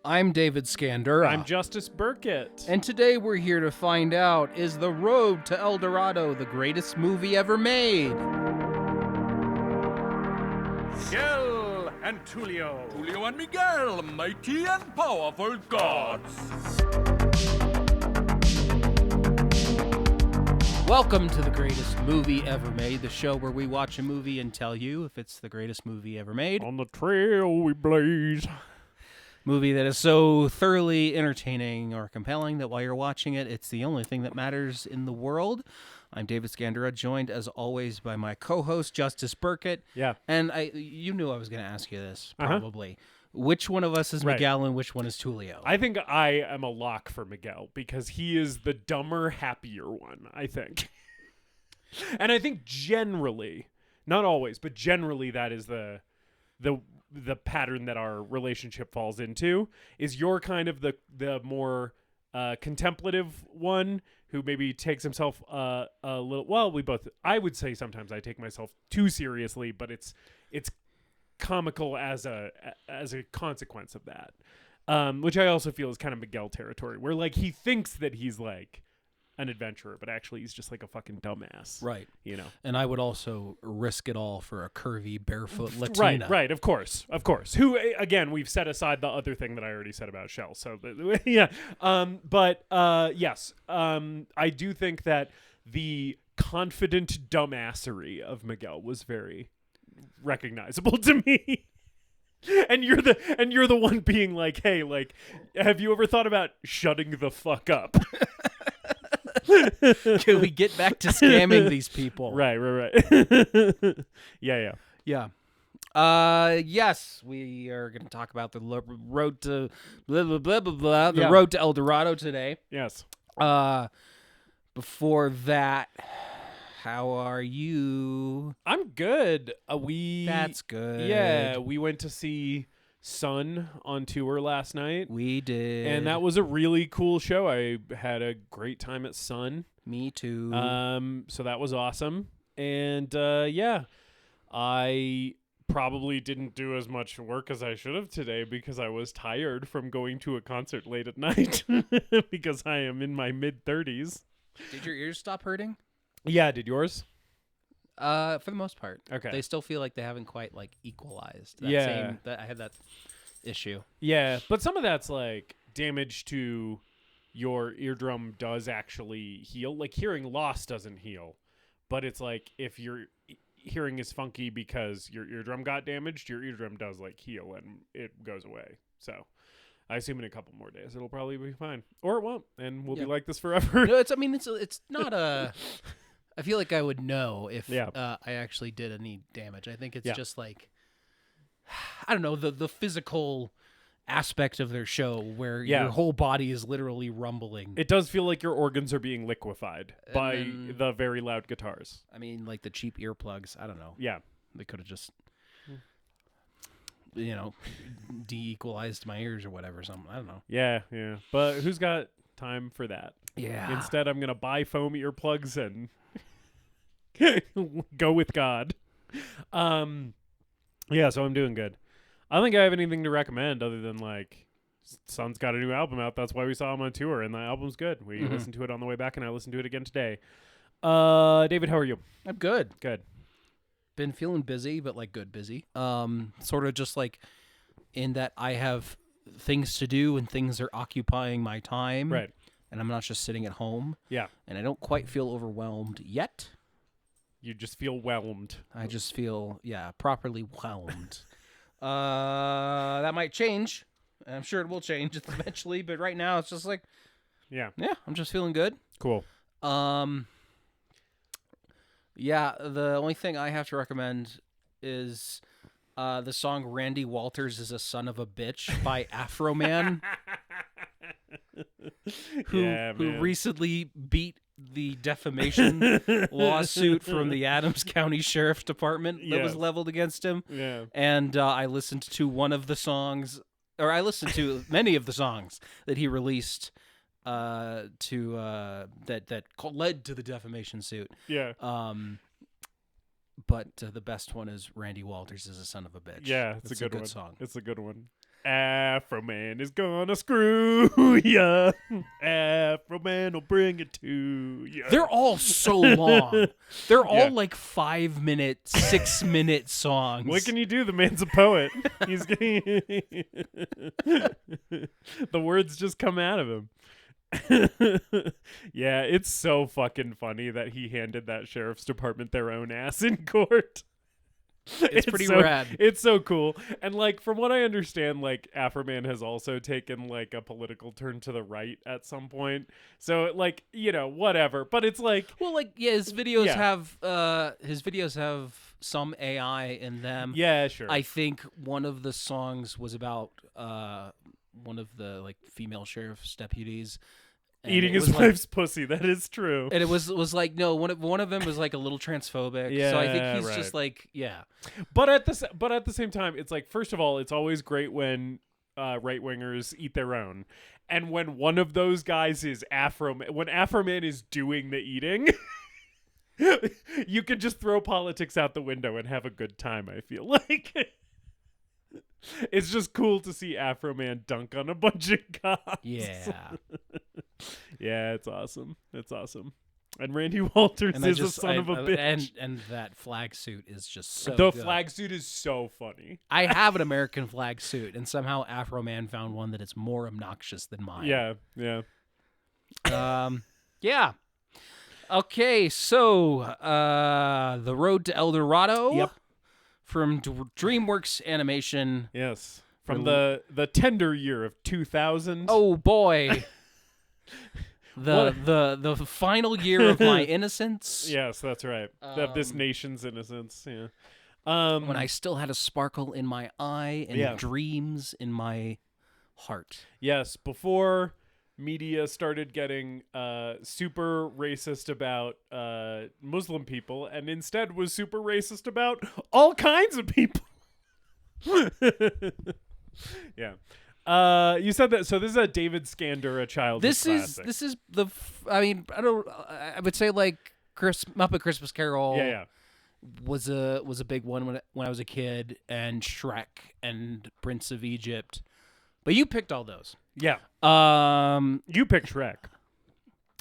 I'm David Scandura. I'm Justice Burkett. And today we're here to find out, is The Road to El Dorado the greatest movie ever made? Miguel and Tulio. Tulio and Miguel, mighty and powerful gods. Welcome to the greatest movie ever made, the show where we watch a movie and tell you if it's the greatest movie ever made. On the trail we blaze. Movie that is so thoroughly entertaining or compelling that while you're watching it, it's the only thing that matters in the world. I'm David Scandura, joined as always by my co-host, Justice Burkett. Yeah. And you knew I was going to ask you this, probably. Which one of us is Miguel and which one is Tulio? I think I am a lock for Miguel because he is the dumber, happier one, I think. And I think generally, not always, but generally that is the pattern that our relationship falls into. Is you're kind of the more contemplative one who maybe takes himself a little, well, we both, I would say sometimes I take myself too seriously, but it's comical as a consequence of that, which I also feel is kind of Miguel territory, where like he thinks that he's like an adventurer, but actually he's just like a fucking dumbass, right? You know. And I would also risk it all for a curvy barefoot Latina, right, of course. Who again, we've set aside the other thing that I already said about Shell, so yeah. Yes, I do think that the confident dumbassery of Miguel was very recognizable to me. And you're the one being like, hey, like, have you ever thought about shutting the fuck up? Can we get back to scamming these people? Right. Yeah. Yes, we are going to talk about the road to blah, blah, blah, blah, blah, the road to El Dorado today. Yes. Before that, how are you? I'm good. That's good. Yeah, we went to see Sun on tour last night. We did. And that was a really cool show. I had a great time at Sun. Me too. So that was awesome. And yeah, I probably didn't do as much work as I should have today because I was tired from going to a concert late at night because I am in my mid-30s. Did your ears stop hurting? Yeah, did yours? For the most part. Okay. They still feel like they haven't quite like equalized. I had that issue. Yeah, but some of that's like damage to your eardrum does actually heal. Like hearing loss doesn't heal, but it's like if your hearing is funky because your eardrum got damaged, your eardrum does like heal and it goes away. So I assume in a couple more days it'll probably be fine, or it won't, and we'll be like this forever. No, it's not a. I feel like I would know if I actually did any damage. I think it's just like, I don't know, the physical aspect of their show where your whole body is literally rumbling. It does feel like your organs are being liquefied by the very loud guitars. I mean, like the cheap earplugs. I don't know. Yeah. They could have just, de-equalized my ears or whatever. Something. I don't know. Yeah. But who's got time for that? Yeah. Instead, I'm going to buy foam earplugs and go with God. Yeah, so I'm doing good. I don't think I have anything to recommend other than like Sun's got a new album out. That's why we saw him on tour, and the album's good. We listened to it on the way back, and I listened to it again today. David, how are you? I'm good. Good. Been feeling busy, but like good busy. Sort of just like in that I have things to do and things are occupying my time. Right. And I'm not just sitting at home. Yeah. And I don't quite feel overwhelmed yet. You just feel whelmed. I just feel, properly whelmed. That might change. I'm sure it will change eventually, but right now it's just like, I'm just feeling good. Cool. The only thing I have to recommend is the song Randy Walters is a Son of a Bitch by Afro Man. who recently beat the defamation lawsuit from the Adams County Sheriff's Department that was leveled against him. Yeah. And I listened to one of the songs, or I listened to many of the songs that he released that led to the defamation suit. Yeah. But the best one is Randy Walters is a Son of a Bitch. Yeah, it's a good one. song. It's a good one. Afro Man is gonna screw ya. Afro Man will bring it to ya. They're all so long. They're all like 5 minute, 6 minute songs. What can you do? The man's a poet. He's the words just come out of him. Yeah, it's so fucking funny that he handed that sheriff's department their own ass in court. It's pretty rad. It's so cool. And like from what I understand, like Afroman has also taken like a political turn to the right at some point. So like, you know, whatever. But it's like, well, like his videos have some AI in them. Yeah, sure. I think one of the songs was about one of the like female sheriff's deputies eating his wife's pussy. That is true. And it was like, no, one of them was like a little transphobic. Yeah, so I think he's right. just like, yeah. But at the same time, it's like, first of all, it's always great when right wingers eat their own, and when one of those guys is when Afroman is doing the eating. You can just throw politics out the window and have a good time, I feel like. It's just cool to see Afroman dunk on a bunch of cops. Yeah. Yeah, it's awesome. It's awesome. And Randy Walters is a son of a bitch. And that flag suit is just so The good. flag suit is so funny. I have an American flag suit, and somehow Afroman found one that is more obnoxious than mine. Yeah, yeah. Yeah. Okay, so The Road to El Dorado. Yep. From DreamWorks Animation. Yes. From the tender year of 2000. Oh boy. The final year of my innocence. Yes, that's right. Of this nation's innocence. Yeah. When I still had a sparkle in my eye and dreams in my heart. Yes, before media started getting super racist about Muslim people, and instead was super racist about all kinds of people. Yeah. You said that. So this is a David Scandura Childhood Classic. This is I would say like Muppet Christmas Carol. Yeah. Was a big one when I was a kid, and Shrek and Prince of Egypt. But you picked all those. Yeah. You picked Shrek.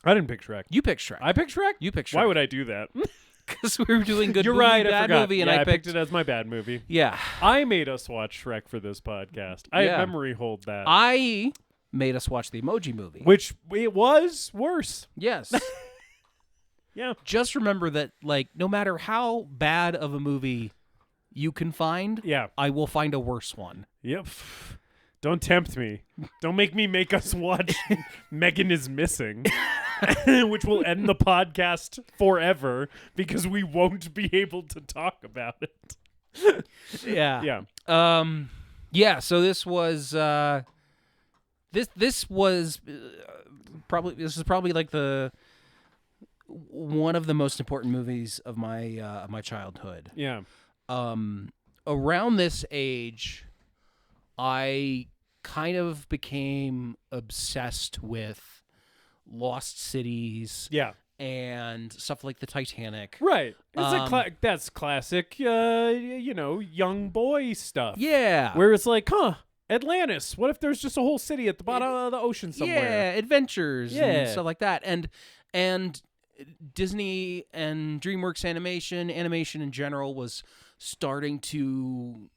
I didn't pick Shrek. You picked Shrek. I picked Shrek? You picked Shrek. Why would I do that? Because we were doing good You're movie, right, bad I forgot. movie, and yeah, I picked it as my bad movie. Yeah. I made us watch Shrek for this podcast. I memory hold that. I made us watch the Emoji Movie. Which it was worse. Yes. Yeah. Just remember that, like, no matter how bad of a movie you can find, I will find a worse one. Yep. Don't tempt me. Don't make me make us watch Megan is Missing, which will end the podcast forever because we won't be able to talk about it. Yeah. Yeah. Yeah, so this was this was probably like one of the most important movies of my childhood. Yeah. Around this age, I kind of became obsessed with lost cities. Yeah. And stuff like the Titanic. Right. It's that's classic, young boy stuff. Yeah. Where it's like, Atlantis. What if there's just a whole city at the bottom of the ocean somewhere? Yeah, adventures and stuff like that. And Disney and DreamWorks animation in general was starting to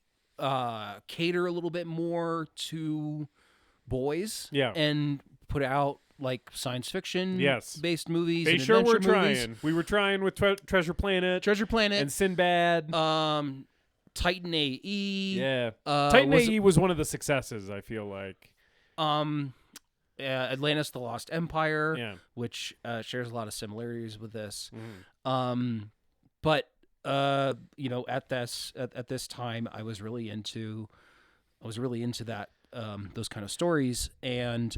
cater a little bit more to boys. Yeah. And put out like science fiction based movies. They and sure were adventure movies. trying. We were trying with Treasure Planet. And Sinbad. Titan AE. Yeah. Titan AE was one of the successes, I feel like. Atlantis the Lost Empire, which shares a lot of similarities with this. But at this time I was really into that those kind of stories, and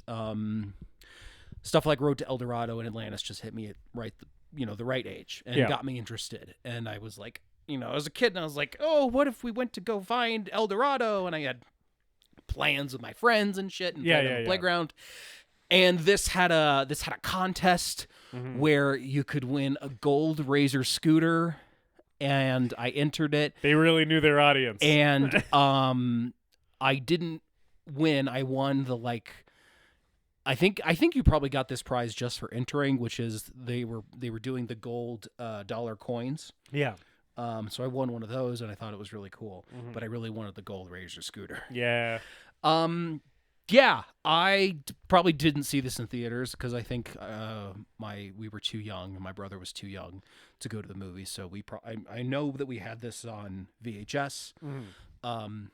stuff like Road to El Dorado and Atlantis just hit me at the right age and got me interested. And I was like, I was a kid and I was like, oh, what if we went to go find El Dorado? And I had plans with my friends and shit and played on the playground. And this had a contest where you could win a gold Razor scooter, and I entered it. They really knew their audience. And I didn't win. I won the I think you probably got this prize just for entering, which is they were doing the gold dollar coins. Yeah. So I won one of those, and I thought it was really cool. But I really wanted the gold Razor scooter. Yeah. Yeah, I probably didn't see this in theaters because I think we were too young, and my brother was too young to go to the movie. So I know that we had this on VHS, and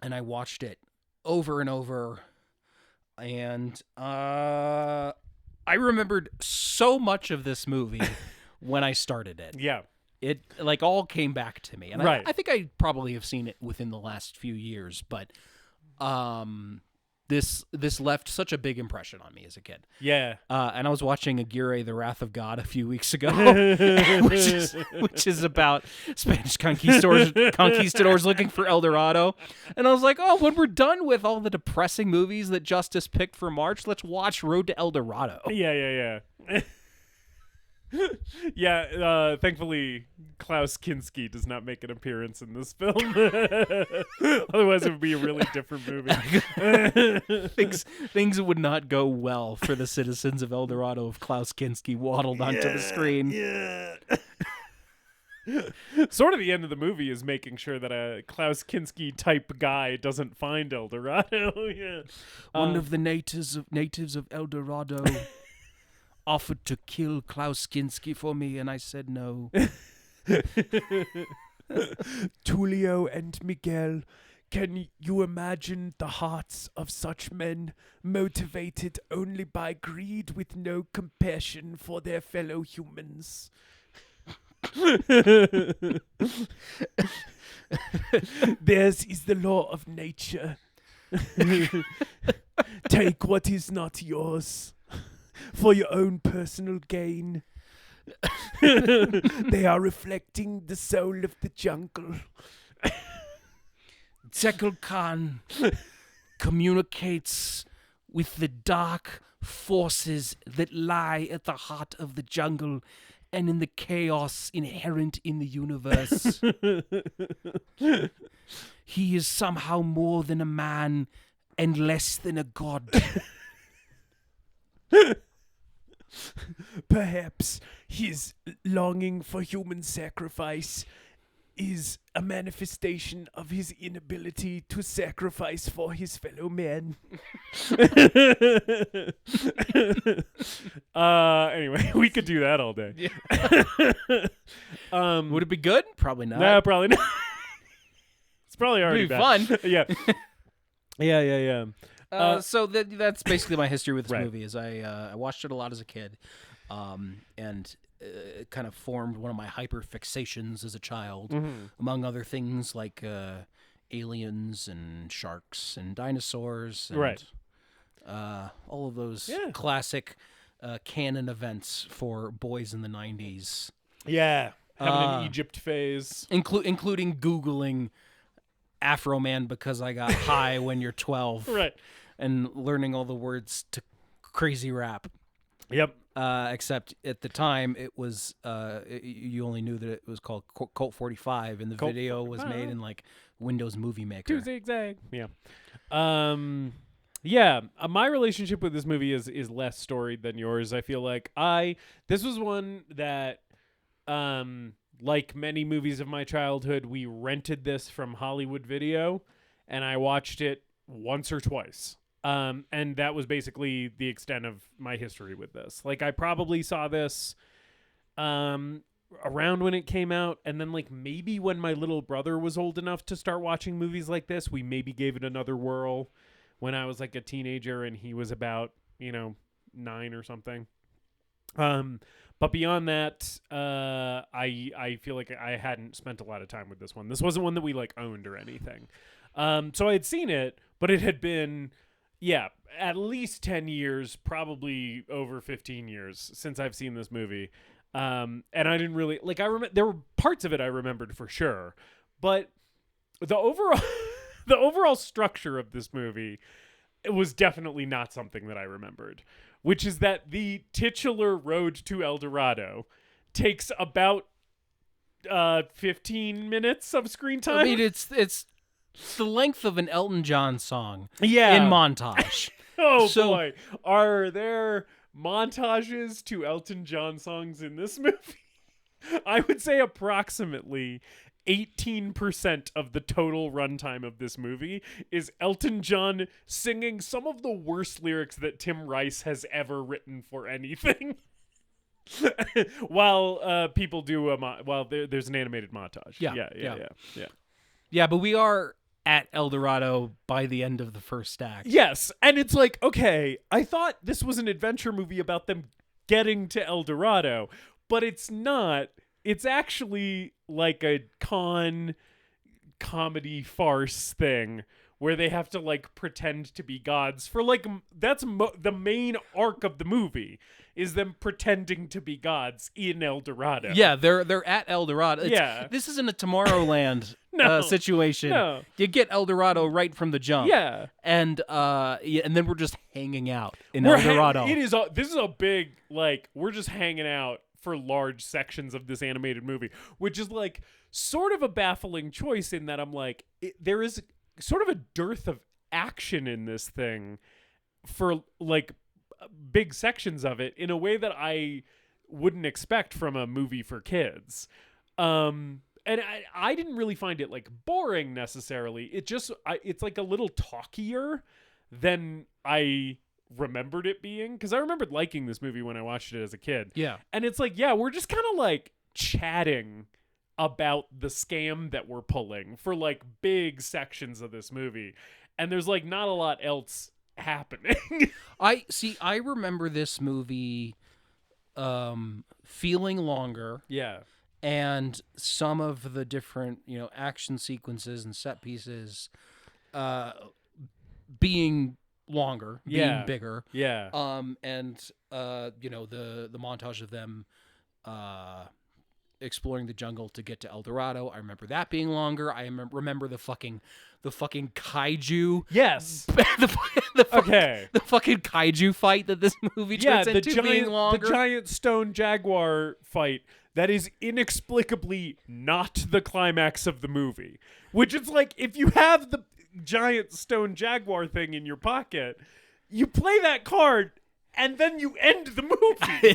I watched it over and over, and I remembered so much of this movie when I started it. Yeah. It all came back to me, and right. I think I probably have seen it within the last few years, but this left such a big impression on me as a kid. Yeah. And I was watching Aguirre, The Wrath of God a few weeks ago, which is about Spanish conquistadors looking for El Dorado. And I was like, oh, when we're done with all the depressing movies that Justice picked for March, let's watch Road to El Dorado. Yeah. Yeah, thankfully Klaus Kinski does not make an appearance in this film. Otherwise it would be a really different movie. Things would not go well for the citizens of El Dorado if Klaus Kinski waddled onto the screen. Yeah. Sort of the end of the movie is making sure that a Klaus Kinski type guy doesn't find El Dorado. Yeah. One of the natives of El Dorado offered to kill Klaus Kinski for me, and I said no. Tulio and Miguel, can you imagine the hearts of such men, motivated only by greed with no compassion for their fellow humans? Theirs is the law of nature. Take what is not yours for your own personal gain. They are reflecting the soul of the jungle. Jekyll Khan communicates with the dark forces that lie at the heart of the jungle and in the chaos inherent in the universe. He is somehow more than a man and less than a god. Perhaps his longing for human sacrifice is a manifestation of his inability to sacrifice for his fellow man. Anyway, we could do that all day. Yeah. Would it be good? Probably not. No, probably not. It's probably already It'd be fun. Yeah. Yeah. So that's basically my history with this right. movie. Is I watched it a lot as a kid, and it kind of formed one of my hyper fixations as a child, among other things like aliens and sharks and dinosaurs, and right? All of those classic canon events for boys in the 90s. Yeah, having an Egypt phase, including Googling Afro Man because I got high when you're 12, right? And learning all the words to crazy rap. Yep. Except at the time it was you only knew that it was called Colt 45, and the video was made in like Windows Movie Maker. Two zigzag. Yeah. Yeah. My relationship with this movie is less storied than yours. I feel like this was one that like many movies of my childhood, we rented this from Hollywood Video, and I watched it once or twice. And that was basically the extent of my history with this. Like, I probably saw this around when it came out, and then like maybe when my little brother was old enough to start watching movies like this, we maybe gave it another whirl when I was like a teenager and he was about, 9 or something. But beyond that, I feel like I hadn't spent a lot of time with this one. This wasn't one that we like owned or anything. So I had seen it, but it had been, at least 10 years, probably over 15 years since I've seen this movie. And I didn't really like, there were parts of it I remembered for sure, but the overall structure of this movie, it was definitely not something that I remembered, which is that the titular Road to El Dorado takes about 15 minutes of screen time. I mean, it's the length of an Elton John song Yeah. in montage. Boy. Are there montages to Elton John songs in this movie? I would say approximately 18% of the total runtime of this movie is Elton John singing some of the worst lyrics that Tim Rice has ever written for anything. While people do there's an animated montage. Yeah, but we are at El Dorado by the end of the first act. Yes, and it's like, okay, I thought this was an adventure movie about them getting to El Dorado, but it's not. It's actually like a comedy farce thing where they have to like pretend to be gods for like that's the main arc of the movie is them pretending to be gods in El Dorado. Yeah, they're at El Dorado. This isn't a Tomorrowland situation. No. You get El Dorado right from the jump. Yeah. And then we're just hanging out in El Dorado. This is a big like we're just hanging out for large sections of this animated movie, which is like sort of a baffling choice in that I'm like there is sort of a dearth of action in this thing for like big sections of it in a way that I wouldn't expect from a movie for kids. And I didn't really find it like boring necessarily. It's like a little talkier than I remembered it being, because I remembered liking this movie when I watched it as a kid. Yeah. And it's like, yeah, we're just kind of like chatting about the scam that we're pulling for like big sections of this movie. And there's like not a lot else happening. I remember this movie feeling longer. Yeah. And some of the different, action sequences and set pieces being longer, being bigger. Yeah. And the montage of them exploring the jungle to get to El Dorado. I remember that being longer. I remember the fucking kaiju. Yes. the fucking kaiju fight that this movie turns into being longer. The giant stone jaguar fight that is inexplicably not the climax of the movie. Which is like, if you have the giant stone jaguar thing in your pocket, you play that card and then you end the movie.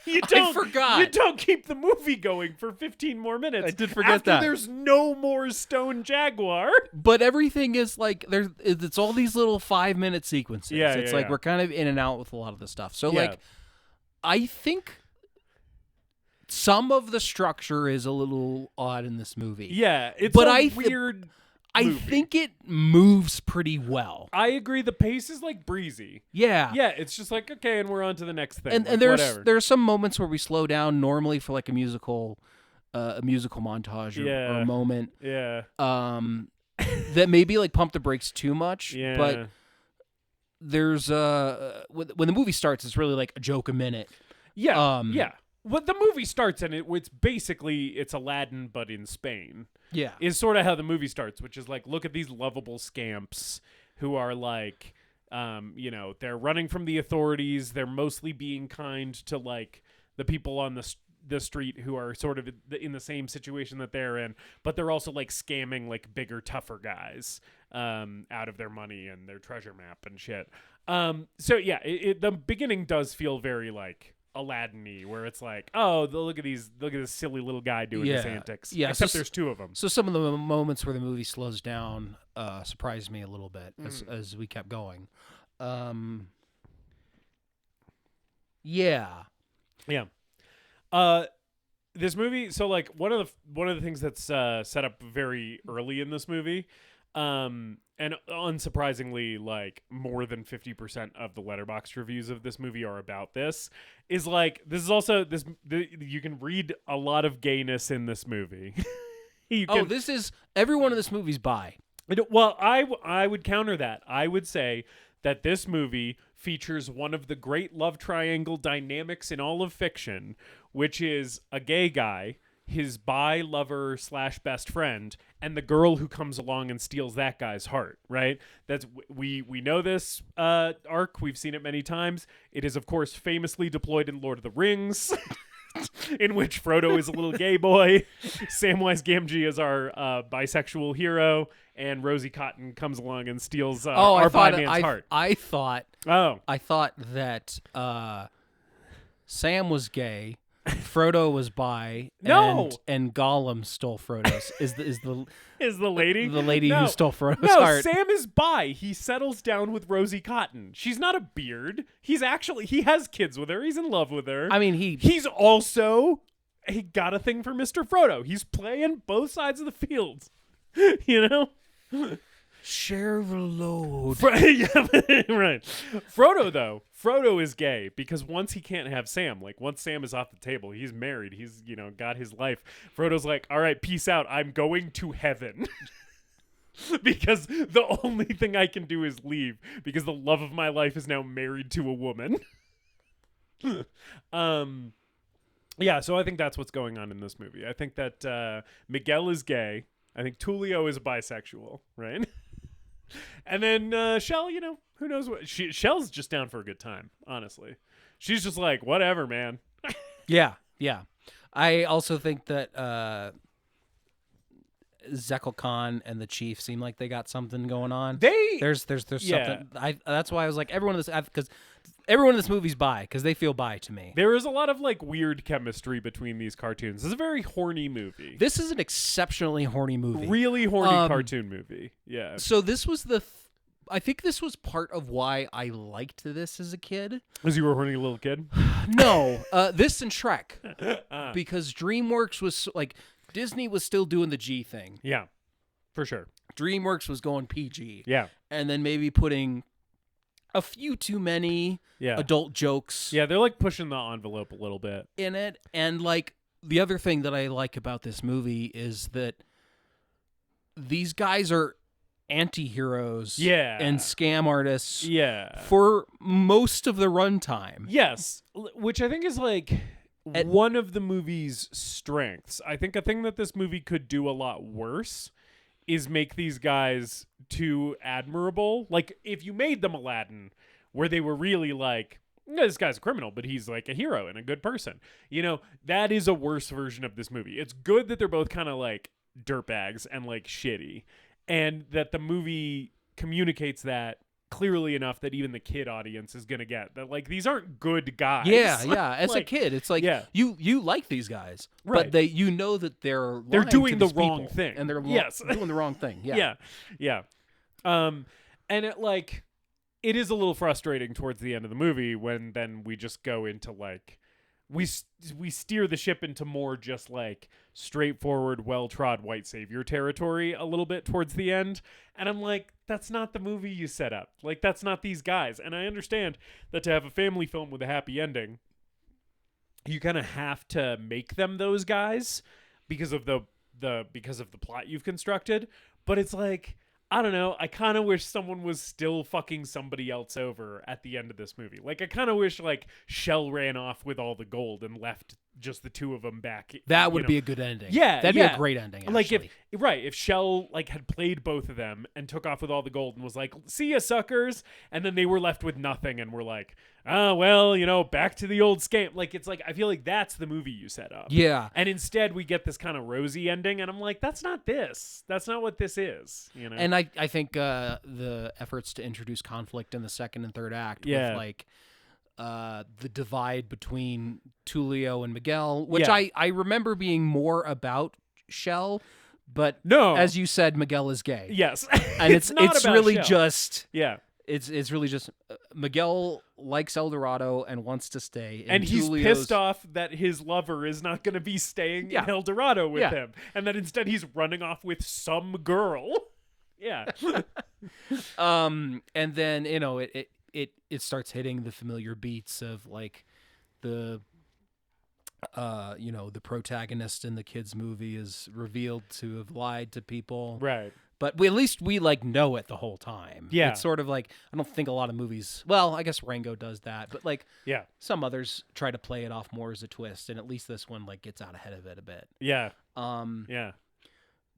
I forgot. You don't keep the movie going for 15 more minutes. I did forget that. There's no more stone jaguar. But everything is like it's all these little 5-minute sequences. It's like we're kind of in and out with a lot of the stuff. So like I think some of the structure is a little odd in this movie. Yeah, it's weird. I think it moves pretty well. I agree. The pace is like breezy. Yeah. Yeah, it's just like, okay, and we're on to the next thing. And there's some moments where we slow down normally for like a musical montage or a moment. Yeah. That maybe like pump the brakes too much. Yeah. But there's when the movie starts, it's really like a joke a minute. Yeah. Yeah. Well, the movie starts and it's Aladdin but in Spain. Yeah. Is sort of how the movie starts, which is like, look at these lovable scamps who are like, they're running from the authorities. They're mostly being kind to like the people on the street who are sort of in the same situation that they're in, but they're also like scamming like bigger, tougher guys out of their money and their treasure map and shit. So yeah, the beginning does feel very like Aladdin-y, where it's like, oh, look at this silly little guy doing his antics. Yeah, except there's two of them. So some of the moments where the movie slows down surprised me a little bit as we kept going. Yeah. This movie. So like one of the things that's set up very early in this movie. And unsurprisingly, like more than 50% of the Letterboxd reviews of this movie are about this. Is like this is also you can read a lot of gayness in this movie. This is everyone in this movie's bi. Well, I would counter that. I would say that this movie features one of the great love triangle dynamics in all of fiction, which is a gay guy, his bi lover / best friend, and the girl who comes along and steals that guy's heart, right? That's we know this arc. We've seen it many times. It is, of course, famously deployed in Lord of the Rings. in which Frodo is a little gay boy, Samwise Gamgee is our bisexual hero, and Rosie Cotton comes along and steals our bi-man's heart. I thought that Sam was gay, Frodo was bi, and Gollum stole Frodo's. Is the lady the lady who stole Frodo's heart? heart? Sam is bi. He settles down with Rosie Cotton. She's not a beard. He has kids with her. He's in love with her. I mean, he got a thing for Mr. Frodo. He's playing both sides of the field. You know. Share the load. Right. Frodo is gay because once he can't have Sam, like once Sam is off the table, he's married, he's, got his life. Frodo's like, all right, peace out. I'm going to heaven. Because the only thing I can do is leave because the love of my life is now married to a woman. Yeah, so I think that's what's going on in this movie. I think that Miguel is gay. I think Tulio is bisexual, right? And then Shell, who knows what? Shell's just down for a good time, honestly. She's just like, whatever, man. Yeah. I also think that Zekel Khan and the Chief seem like they got something going on. There's something. That's why I was like, everyone in this movie's bi because they feel bi to me. There is a lot of like weird chemistry between these cartoons. This is a very horny movie. This is an exceptionally horny movie. Really horny cartoon movie. Yeah. So this was I think this was part of why I liked this as a kid. Because you were a horny little kid? No, this and Shrek. Because DreamWorks was like, Disney was still doing the G thing. Yeah, for sure. DreamWorks was going PG. Yeah. And then maybe putting a few too many adult jokes. Yeah, they're like pushing the envelope a little bit in it. And like the other thing that I like about this movie is that these guys are anti-heroes and scam artists for most of the runtime. Yes, which I think is like one of the movie's strengths. I think a thing that this movie could do a lot worse is make these guys too admirable. Like, if you made them Aladdin, where they were really like, this guy's a criminal, but he's like a hero and a good person. That is a worse version of this movie. It's good that they're both kind of like dirtbags and like shitty, and that the movie communicates that clearly enough that even the kid audience is gonna get that, like, these aren't good guys. Yeah. As a kid, it's like you like these guys, right? But that they're doing the wrong thing, and they're doing the wrong thing. Yeah. And it is a little frustrating towards the end of the movie when then we just go into like we steer the ship into more just like straightforward, well-trod white savior territory a little bit towards the end. And I'm like, that's not the movie you set up. Like, that's not these guys. And I understand that to have a family film with a happy ending, you kind of have to make them those guys because of the plot you've constructed. But it's like, I don't know. I kind of wish someone was still fucking somebody else over at the end of this movie. Like, I kind of wish, like, Shell ran off with all the gold and left just the two of them back. That would be a good ending. Yeah. That'd be a great ending, actually. Like, if Shell, like, had played both of them and took off with all the gold and was like, see ya, suckers, and then they were left with nothing and were like, back to the old scam. Like, it's like, I feel like that's the movie you set up. Yeah. And instead we get this kind of rosy ending, and I'm like, that's not this. That's not what this is, And I think the efforts to introduce conflict in the second and third act with, like, the divide between Tulio and Miguel, which I remember being more about Shell, but no, as you said, Miguel is gay. Yes. And it's really Shell. just it's really just Miguel likes El Dorado and wants to stay, and he's pissed off that his lover is not going to be staying in El Dorado with him, and that instead he's running off with some girl. And then it starts hitting the familiar beats of like the protagonist in the kids movie is revealed to have lied to people, right? But at least we like know it the whole time. Yeah, it's sort of like, I don't think a lot of movies, well, I guess Rango does that, but like some others try to play it off more as a twist, and at least this one like gets out ahead of it a bit.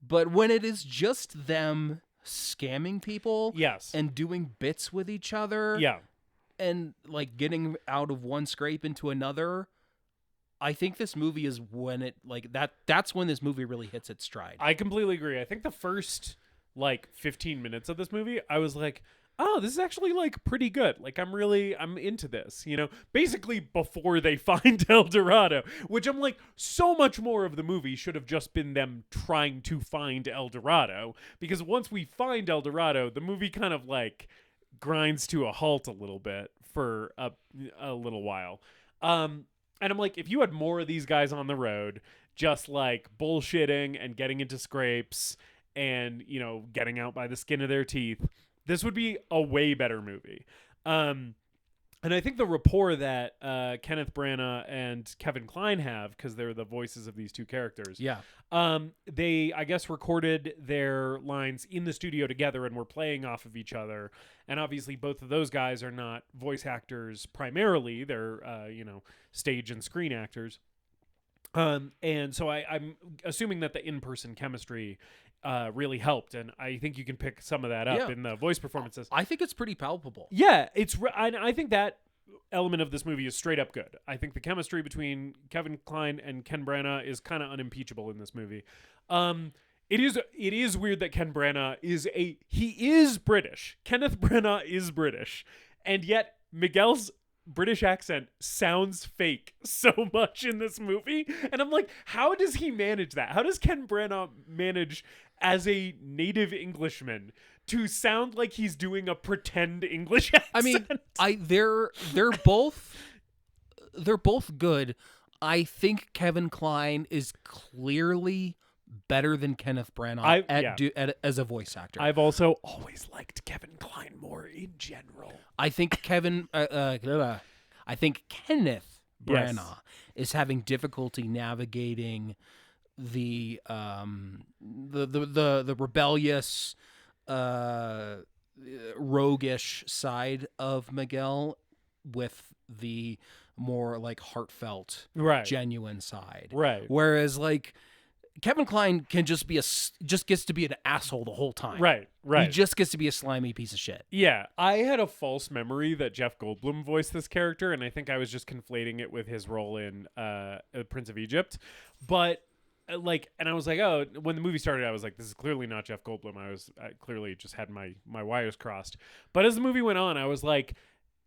But when it is just them scamming people and doing bits with each other and like getting out of one scrape into another, I think this movie is when it like that's when this movie really hits its stride. I completely agree. I think the first like 15 minutes of this movie, I was like, oh, this is actually like pretty good. Like I'm into this, you know, basically before they find El Dorado, which I'm like, so much more of the movie should have just been them trying to find El Dorado, because once we find El Dorado, the movie kind of like grinds to a halt a little bit for a little while. And I'm like, if you had more of these guys on the road, just like bullshitting and getting into scrapes and, you know, getting out by the skin of their teeth, this would be a way better movie. And I think the rapport that Kenneth Branagh and Kevin Kline have, because they're the voices of these two characters. Yeah. They, I guess, recorded their lines in the studio together and were playing off of each other. And obviously both of those guys are not voice actors primarily. They're, you know, stage and screen actors. And so I'm assuming that the in-person chemistry really helped, and I think you can pick some of that up in the voice performances. I think it's pretty palpable. Yeah, I think that element of this movie is straight up good. I think the chemistry between Kevin Kline and Ken Branagh is kind of unimpeachable in this movie. It is weird that Ken Branagh is British. Kenneth Branagh is British, and yet Miguel's British accent sounds fake so much in this movie, and I'm like, how does he manage that? How does Ken Branagh manage as a native Englishman to sound like he's doing a pretend English accent? I mean, they're both good. I think Kevin Kline is clearly better than Kenneth Branagh as a voice actor. I've also always liked Kevin Kline more in general. I think Kenneth Branagh is having difficulty navigating the rebellious, roguish side of Miguel with the more like heartfelt, genuine side. Right. Whereas like Kevin Kline can just gets to be an asshole the whole time. Right. He just gets to be a slimy piece of shit. Yeah. I had a false memory that Jeff Goldblum voiced this character, and I think I was just conflating it with his role in Prince of Egypt. But and I was like, oh, when the movie started, I was like, this is clearly not Jeff Goldblum. I clearly just had my wires crossed. But as the movie went on, I was like,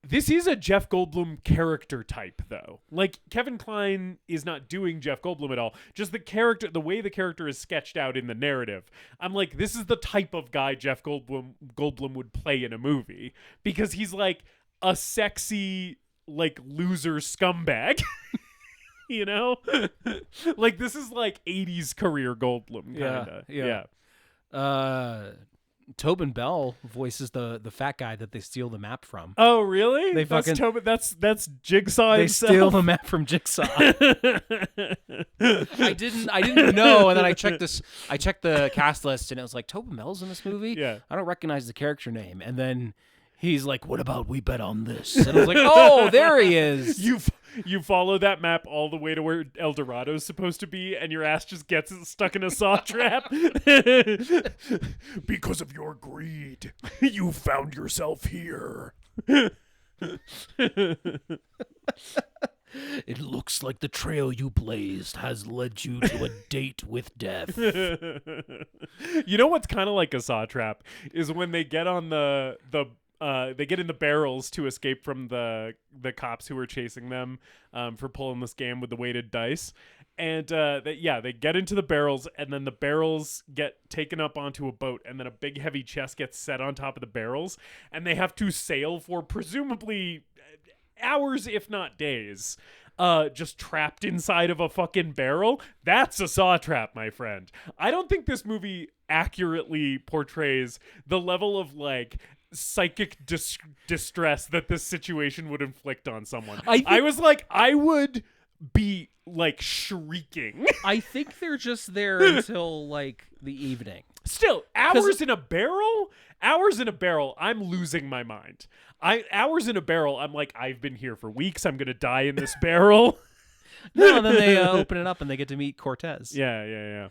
this is a Jeff Goldblum character type, though. Like, Kevin Kline is not doing Jeff Goldblum at all. Just the way the character is sketched out in the narrative. I'm like, this is the type of guy Jeff Goldblum would play in a movie. Because he's like a sexy, like, loser scumbag. You know? Like, this is like 80s career Goldblum, kind of. Yeah. Tobin Bell voices the fat guy that they steal the map from. Oh, really? That's Jigsaw They himself? steal the map from Jigsaw. I didn't know, and then I checked the cast list, and it was like, Tobin Bell's in this movie? Yeah. I don't recognize the character name. And then he's like, what about we bet on this? And I was like, oh, there he is. You follow that map all the way to where El Dorado is supposed to be, and your ass just gets stuck in a saw trap. Because of your greed, you found yourself here. It looks like the trail you blazed has led you to a date with death. You know what's kind of like a saw trap is when they get on they get in the barrels to escape from the cops who are chasing them for pulling the scam with the weighted dice. And they get into the barrels, and then the barrels get taken up onto a boat, and then a big heavy chest gets set on top of the barrels, and they have to sail for presumably hours, if not days, just trapped inside of a fucking barrel. That's a saw trap, my friend. I don't think this movie accurately portrays the level of like psychic distress that this situation would inflict on someone. I was like, I would be like shrieking. I think they're just there until like the evening. Still, hours in a barrel, I'm losing my mind. Hours in a barrel, I'm like, I've been here for weeks. I'm gonna die in this barrel. No, then they open it up and they get to meet Cortez. Yeah.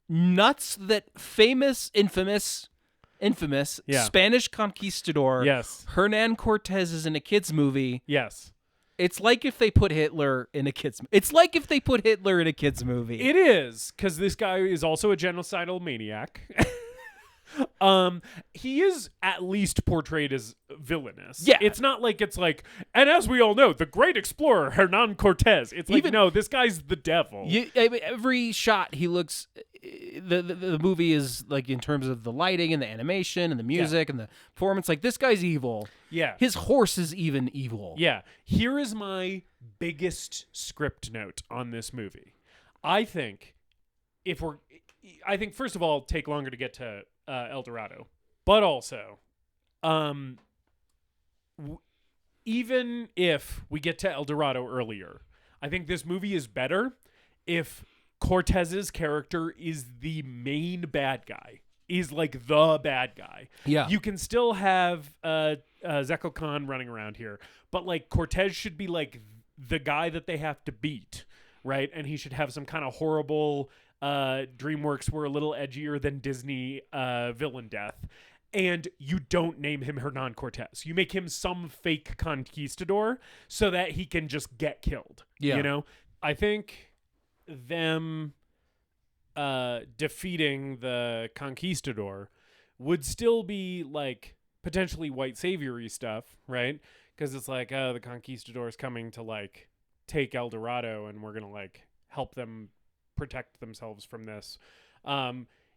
Nuts that infamous Spanish conquistador yes, Hernan Cortez is in a kids movie. Yes. It's like if they put Hitler in a kids. It's like if they put Hitler in a kids movie. It is, because this guy is also a genocidal maniac. He is at least portrayed as villainous. Yeah. It's not like and as we all know, the great explorer Hernan Cortez. It's like, no, this guy's the devil. Every shot he looks, the movie is like, in terms of the lighting and the animation and the music and the performance, like, this guy's evil. Yeah. His horse is even evil. Yeah. Here is my biggest script note on this movie. I think first of all, take longer to get to El Dorado, but also, even if we get to El Dorado earlier, I think this movie is better if Cortez's character is the main bad guy, is like the bad guy. Yeah. You can still have Zekel Khan running around here, but like Cortez should be like the guy that they have to beat, right? And he should have some kind of horrible, DreamWorks were a little edgier than Disney villain death. And you don't name him Hernan Cortez. You make him some fake conquistador so that he can just get killed. Yeah. You know? I think them defeating the conquistador would still be like potentially white savior-y stuff, right? Because it's like, oh, the conquistador is coming to like take El Dorado, and we're gonna like help them protect themselves from this.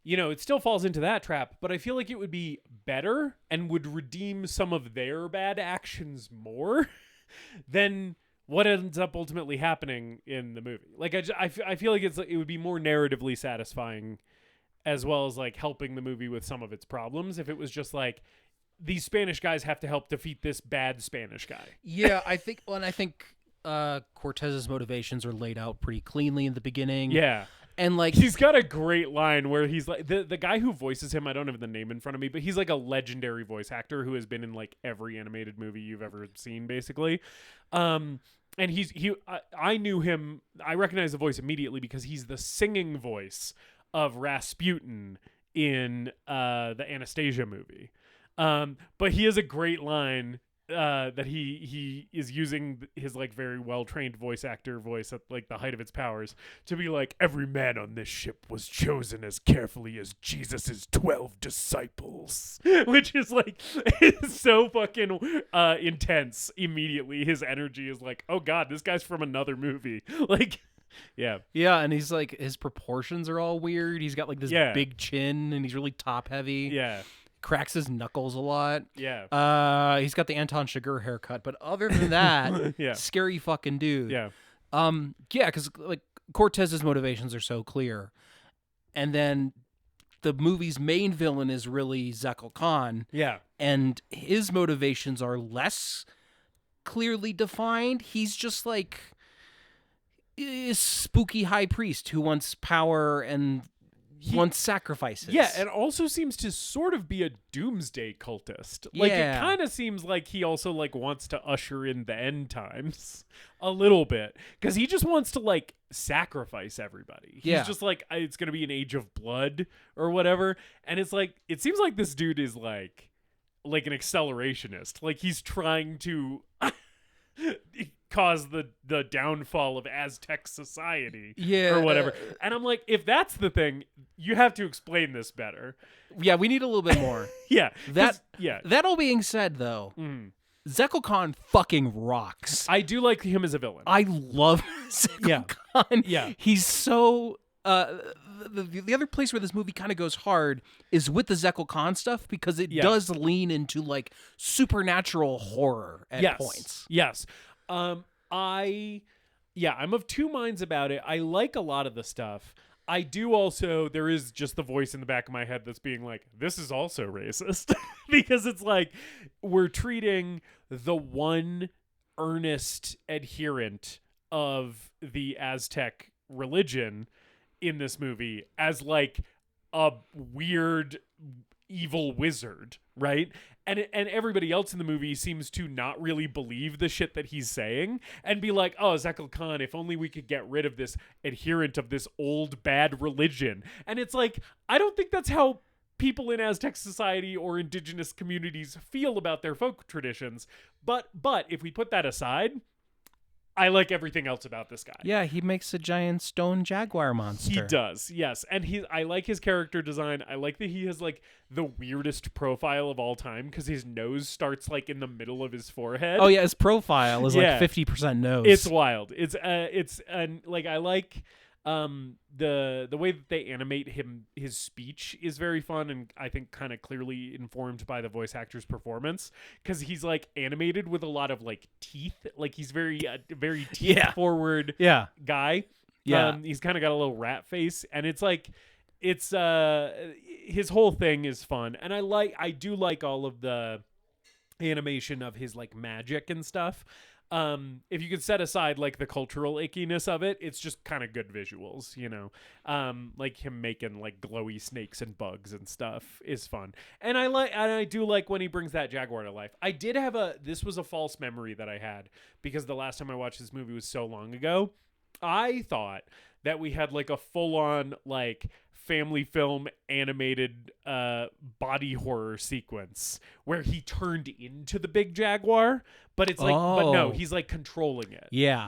It still falls into that trap, but I feel like it would be better and would redeem some of their bad actions more than what ends up ultimately happening in the movie. Like, I feel like it would be more narratively satisfying, as well as like helping the movie with some of its problems, if it was just like, these Spanish guys have to help defeat this bad Spanish guy. Yeah, I think Cortez's motivations are laid out pretty cleanly in the beginning. Yeah. And like, he's got a great line where he's like, the guy who voices him, I don't have the name in front of me, but he's like a legendary voice actor who has been in like every animated movie you've ever seen, basically. And I knew him, I recognized the voice immediately because he's the singing voice of Rasputin in the Anastasia movie. But he has a great line that he is using his like very well-trained voice actor voice at like the height of its powers to be like, every man on this ship was chosen as carefully as Jesus's 12 disciples. Which is like, it's so fucking intense. Immediately his energy is like, oh god, this guy's from another movie. Like, yeah, and he's like, his proportions are all weird. He's got like this big chin, and he's really top heavy. Yeah. Cracks his knuckles a lot. Yeah. He's got the Anton Chigurh haircut, but other than that, scary fucking dude. Yeah. Because like Cortez's motivations are so clear, and then the movie's main villain is really Zekel Khan. Yeah. And his motivations are less clearly defined. He's just like a spooky high priest who wants power and wants sacrifices. Yeah, and also seems to sort of be a doomsday cultist. Like, it kind of seems like he also like wants to usher in the end times a little bit, because he just wants to like sacrifice everybody. He's just like, it's gonna be an age of blood or whatever, and it's like, it seems like this dude is like an accelerationist. Like, he's trying to cause the downfall of Aztec society or whatever. And I'm like, if that's the thing, you have to explain this better. Yeah, we need a little bit more. That all being said, though, Zekel Khan fucking rocks. I do like him as a villain. I love Zekel Khan. Yeah. He's so... the other place where this movie kind of goes hard is with the Zekel Khan stuff, because it does lean into like supernatural horror at points. Yes. I'm of two minds about it. I like a lot of the stuff. I do also, there is just the voice in the back of my head that's being like, this is also racist. Because it's like, we're treating the one earnest adherent of the Aztec religion in this movie as like a weird evil wizard, right? And everybody else in the movie seems to not really believe the shit that he's saying and be like, oh, Zekel Khan, if only we could get rid of this adherent of this old bad religion. And it's like, I don't think that's how people in Aztec society or indigenous communities feel about their folk traditions. But if we put that aside, I like everything else about this guy. Yeah, he makes a giant stone jaguar monster. He does, yes. And I like his character design. I like that he has like the weirdest profile of all time because his nose starts like in the middle of his forehead. Oh yeah, his profile is like 50% nose. It's wild. It's like I like the way that they animate him. His speech is very fun and I think kind of clearly informed by the voice actor's performance because he's like animated with a lot of like teeth. Like he's very teeth forward guy. Yeah, he's kind of got a little rat face and it's like his whole thing is fun and I do like all of the animation of his like magic and stuff. If you could set aside like the cultural ickiness of it, it's just kind of good visuals, you know. Like him making like glowy snakes and bugs and stuff is fun. And I do like when he brings that jaguar to life. This was a false memory that I had because the last time I watched this movie was so long ago. I thought that we had like a full-on like family film animated body horror sequence where he turned into the big jaguar, but it's like but no, he's like controlling it. Yeah.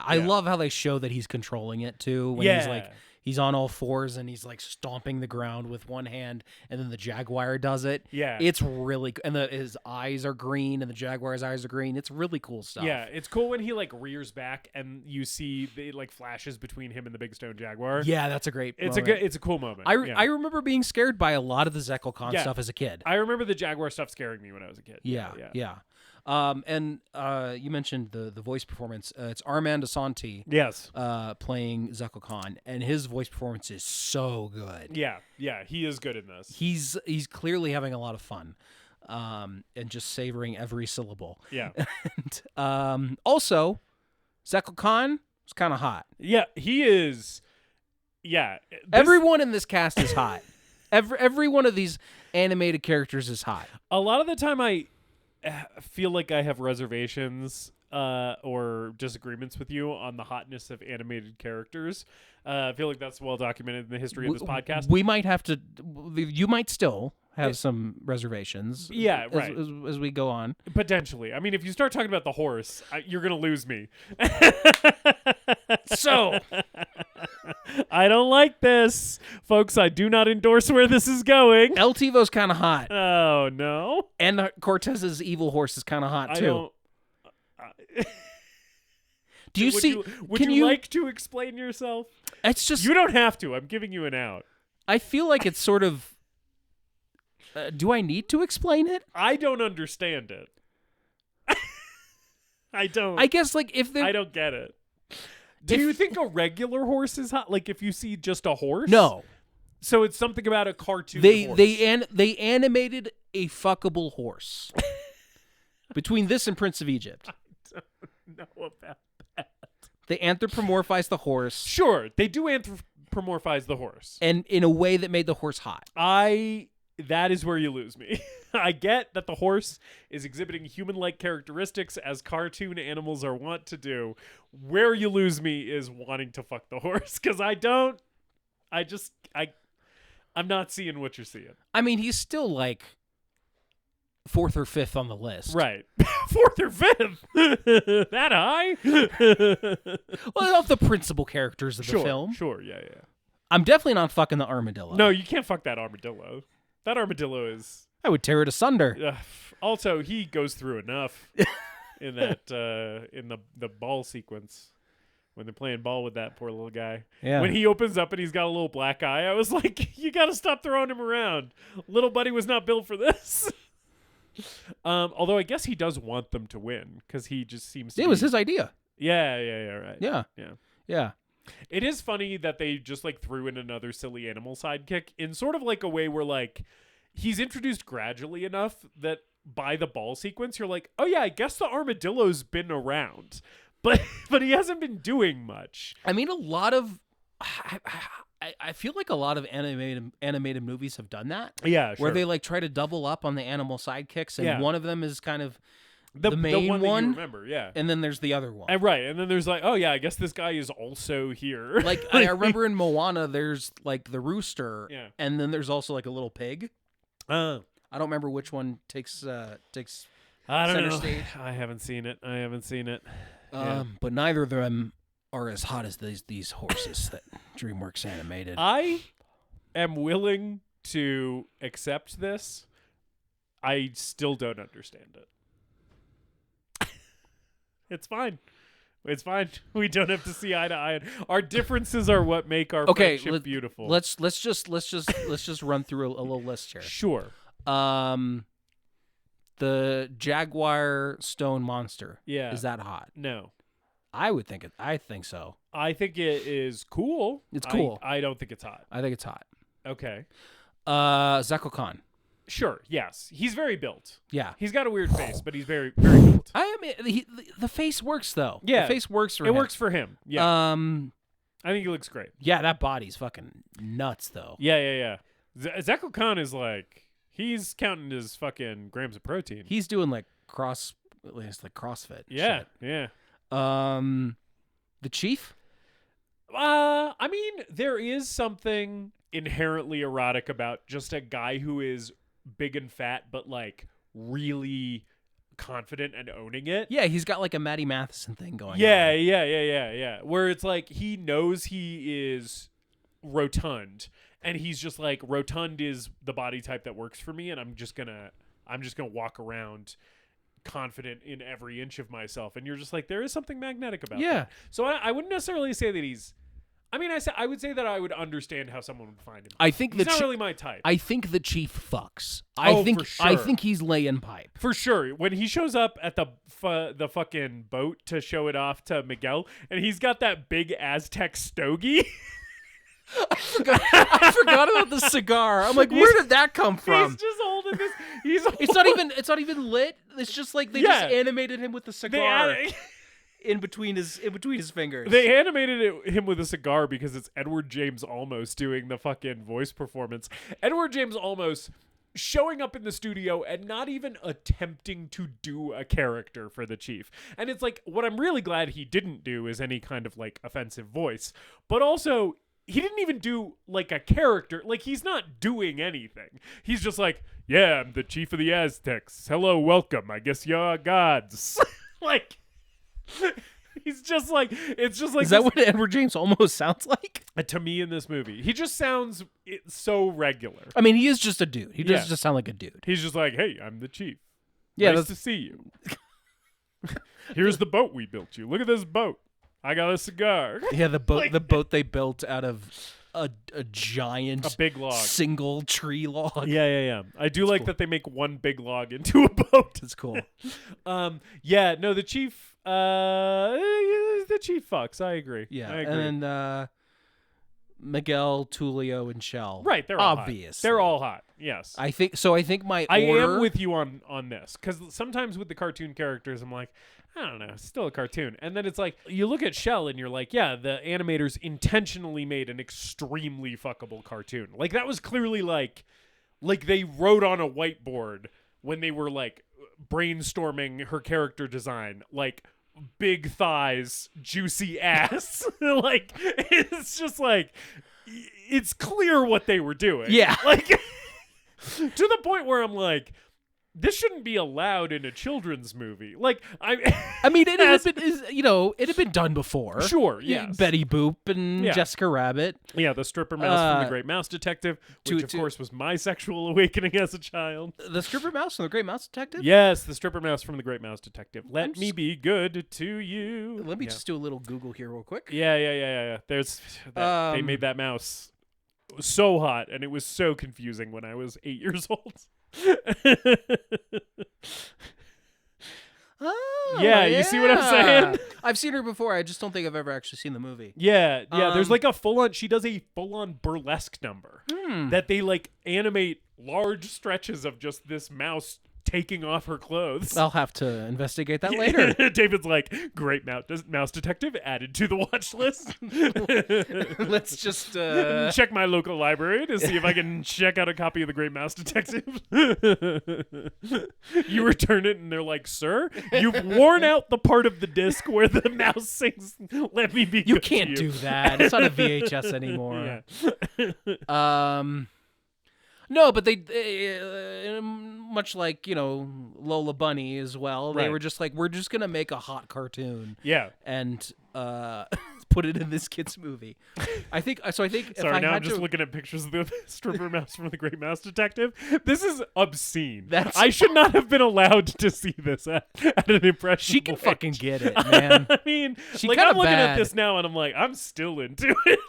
I love how they show that he's controlling it too when he's on all fours and he's like stomping the ground with one hand and then the jaguar does it. Yeah. It's really and his eyes are green and the jaguar's eyes are green. It's really cool stuff. Yeah, it's cool when he like rears back and you see it like flashes between him and the big stone jaguar. Yeah, that's a great moment. It's a cool moment. I remember being scared by a lot of the Zekelkon stuff as a kid. I remember the jaguar stuff scaring me when I was a kid. Yeah. And you mentioned the voice performance. It's Armand Assante. Yes. Playing Zekelkon, and his voice performance is so good. Yeah, he is good in this. He's clearly having a lot of fun, and just savoring every syllable. Yeah. And also, Zekelkon is kind of hot. Yeah, he is. Yeah. Everyone in this cast is hot. Every one of these animated characters is hot. A lot of the time, I feel like I have reservations or disagreements with you on the hotness of animated characters. I feel like that's well documented in the history of this podcast. We might have to. You might still have some reservations. Yeah, right. As we go on, potentially. I mean, if you start talking about the horse, you're gonna lose me. So, I don't like this, folks. I do not endorse where this is going. El Tivo's kind of hot. Oh no! And Cortez's evil horse is kind of hot too. Do you see? Would you like to explain yourself? It's just you don't have to. I'm giving you an out. I feel like it's sort of. Do I need to explain it? I don't understand it. I don't. I guess like if I don't get it. Do you think a regular horse is hot? Like if you see just a horse? No. So it's something about a cartoon horse. They animated a fuckable horse. Between this and Prince of Egypt. I don't know about that. They anthropomorphized the horse. Sure, they do anthropomorphize the horse. And in a way that made the horse hot. That is where you lose me. I get that the horse is exhibiting human-like characteristics as cartoon animals are wont to do. Where you lose me is wanting to fuck the horse, because I'm not seeing what you're seeing. I mean, he's still like 4th or 5th on the list. Right. 4th or 5th? That high? Well, of the principal characters of the film. Sure, yeah. I'm definitely not fucking the armadillo. No, you can't fuck that armadillo. That armadillo is... I would tear it asunder. Also, he goes through enough in that in the ball sequence when they're playing ball with that poor little guy. Yeah. When he opens up and he's got a little black eye, I was like, you got to stop throwing him around. Little buddy was not built for this. Although I guess he does want them to win because he just seems to. It was his idea. Yeah, right. Yeah. It is funny that they just like threw in another silly animal sidekick in sort of like a way where like he's introduced gradually enough that by the ball sequence you're like, oh yeah, I guess the armadillo's been around, but he hasn't been doing much. I mean, a lot of I feel like a lot of animated movies have done that. Yeah, sure. Where they like try to double up on the animal sidekicks, and one of them is kind of the main one. That one. You remember, yeah. And then there's the other one. Right, and then there's like, oh yeah, I guess this guy is also here. Like I remember in Moana, there's like the rooster, and then there's also like a little pig. I don't remember which one takes I don't know. stage. I haven't seen it. But neither of them are as hot as these horses that DreamWorks animated. I am willing to accept this. I still don't understand it. It's fine. It's fine. We don't have to see eye to eye. Our differences are what make our friendship beautiful. Let's just run through a little list here. Sure. The jaguar stone monster. Yeah. Is that hot? No. I think so. I think it is cool. It's cool. I don't think it's hot. I think it's hot. Okay. Zeko Khan. Sure. Yes. He's very built. Yeah. He's got a weird face, but he's very, very built. The face works though. Yeah. The face works for him. It works for him. Yeah. I think he looks great. Yeah, that body's fucking nuts though. Yeah. Zeko Khan is like, he's counting his fucking grams of protein. He's doing like CrossFit. Yeah. Shit. Yeah. The chief? I mean, there is something inherently erotic about just a guy who is big and fat, but like really confident and owning it. Yeah, he's got like a Maddie Matheson thing going on. Yeah. Where it's like he knows he is rotund, and he's just like, rotund is the body type that works for me, and I'm just gonna walk around confident in every inch of myself. And you're just like, there is something magnetic about that. So I wouldn't necessarily say that he's, I mean, I would say that I would understand how someone would find him. I think he's not really my type. I think the chief fucks. For sure. I think he's laying pipe. For sure. When he shows up at the fucking boat to show it off to Miguel, and he's got that big Aztec stogie. I forgot about the cigar. I'm like, where did that come from? He's just holding this. It's not even lit. It's just like they just animated him with the cigar in between his fingers. They animated him with a cigar because it's Edward James Olmos doing the fucking voice performance. Edward James Olmos showing up in the studio and not even attempting to do a character for the chief. And it's like, what I'm really glad he didn't do is any kind of like offensive voice, but also he didn't even do like a character. Like, he's not doing anything. He's just like, yeah, I'm the chief of the Aztecs. Hello, welcome. I guess you're gods. Like, he's just like, it's just like. Is that what Edward James almost sounds like? To me in this movie, he just sounds so regular. I mean, he is just a dude. He does just sound like a dude. He's just like, hey, I'm the chief. Yeah, nice to see you. Here's the boat we built you. Look at this boat. I got a cigar. Yeah, the boat the boat they built out of a giant, a big log, single tree log. Yeah. I do like that they make one big log into a boat. It's cool. Yeah, no, the chief fucks. I agree. Yeah, I agree. and then Miguel, Tulio, and Shell. Right, they're all obvious. They're all hot. Yes, I think so. I think I am with you on this, because sometimes with the cartoon characters, I'm like, I don't know, it's still a cartoon. And then it's like, you look at Shell and you're like, yeah, the animators intentionally made an extremely fuckable cartoon. Like, that was clearly like they wrote on a whiteboard when they were like brainstorming her character design, like big thighs, juicy ass. Like, it's just like, it's clear what they were doing. Yeah. Like, to the point where I'm like, this shouldn't be allowed in a children's movie. Like, I mean, it had been done before. Sure, yes. Betty Boop and Jessica Rabbit. Yeah, the stripper mouse from The Great Mouse Detective, which of course was my sexual awakening as a child. The stripper mouse from The Great Mouse Detective? Yes, the stripper mouse from The Great Mouse Detective. Let me be good to you. Let me just do a little Google here real quick. Yeah. There's they made that mouse so hot, and it was so confusing when I was 8 years old. Yeah, you see what I'm saying? I've seen her before. I just don't think I've ever actually seen the movie. Yeah. There's like she does a full-on burlesque number that they like animate large stretches of just this mouse taking off her clothes. I'll have to investigate that later. David's like, Great Mouse Detective added to the watch list. Let's just check my local library to see if I can check out a copy of The Great Mouse Detective. You return it and they're like, sir, you've worn out the part of the disc where the mouse sings Let Me Be Good to You. You can't do that. It's not a VHS anymore. Yeah. No, but they much like, Lola Bunny as well. They Right. were just like, we're just gonna make a hot cartoon. Yeah. And put it in this kid's movie. I think so. I think Sorry, if I now had I'm just to, looking at pictures of the stripper mouse from The Great Mouse Detective. This is obscene. That's I should not have been allowed to see this at an impression. she can fucking get it, man. I mean, She like kinda I'm looking at bad. this now and I'm like, I'm still into it.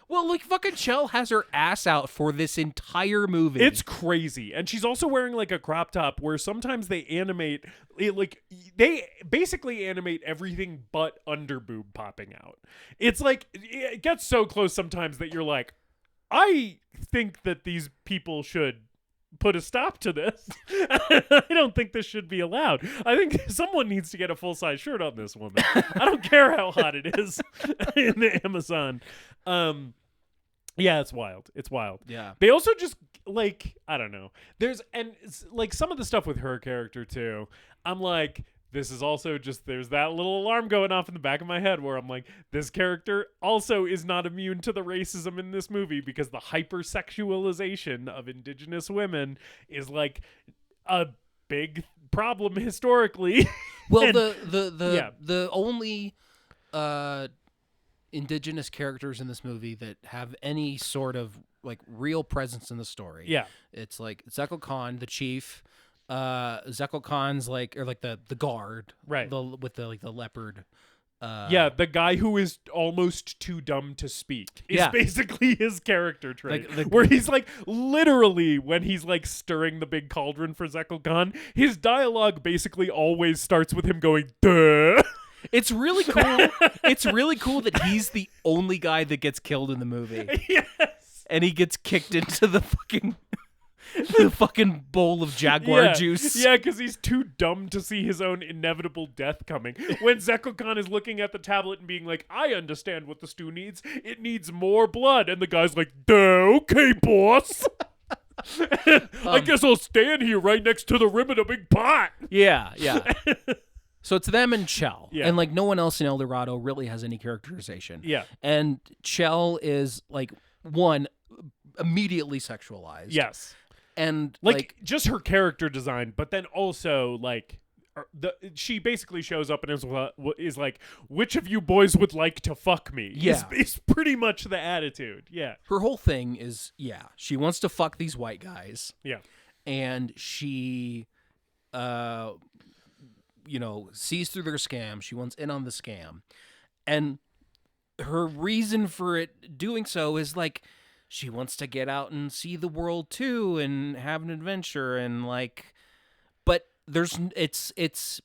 Well, like fucking Chell has her ass out for this entire movie. It's crazy. And she's also wearing like a crop top where sometimes they animate they basically animate everything but under boob popping out. It's like it gets so close sometimes that you're like, I think that these people should put a stop to this. I don't think this should be allowed. I think someone needs to get a full-size shirt on this woman. I don't care how hot it is in the Amazon. Yeah, it's wild. It's wild. Yeah. They also just like, I don't know. There's like some of the stuff with her character too. I'm like, this is also just, there's that little alarm going off in the back of my head where I'm like, this character also is not immune to the racism in this movie because the hypersexualization of indigenous women is like a big problem historically. Well, And- the only indigenous characters in this movie that have any sort of like real presence in the story. Yeah. It's like Zekel Khan, the chief. Zekel Khan's like the guard, Right. with the leopard. Yeah, the guy who is almost too dumb to speak is Yeah. basically his character trait. Like, where he's like, literally, when he's like stirring the big cauldron for Zekel Khan, his dialogue basically always starts with him going, duh. It's really cool. It's really cool that he's the only guy that gets killed in the movie, Yes. and he gets kicked into the fucking bowl of jaguar juice. Yeah, because he's too dumb to see his own inevitable death coming. When Zekel Khan is looking at the tablet and being like, I understand what the stew needs. It needs more blood. And the guy's like, duh, okay, boss. I guess I'll stand here right next to the rim of the big pot. Yeah. So it's them and Chell. Yeah. And like no one else in El Dorado really has any characterization. Yeah. And Chell is like one immediately sexualized. Yes. And Like just her character design, but then also like she basically shows up and is like, which of you boys would like to fuck me? Yeah. Is pretty much the attitude. Yeah. her whole thing is, she wants to fuck these white guys. Yeah. And she sees through their scam. She wants in on the scam. And her reason for it doing so is like she wants to get out and see the world too and have an adventure and like, but it's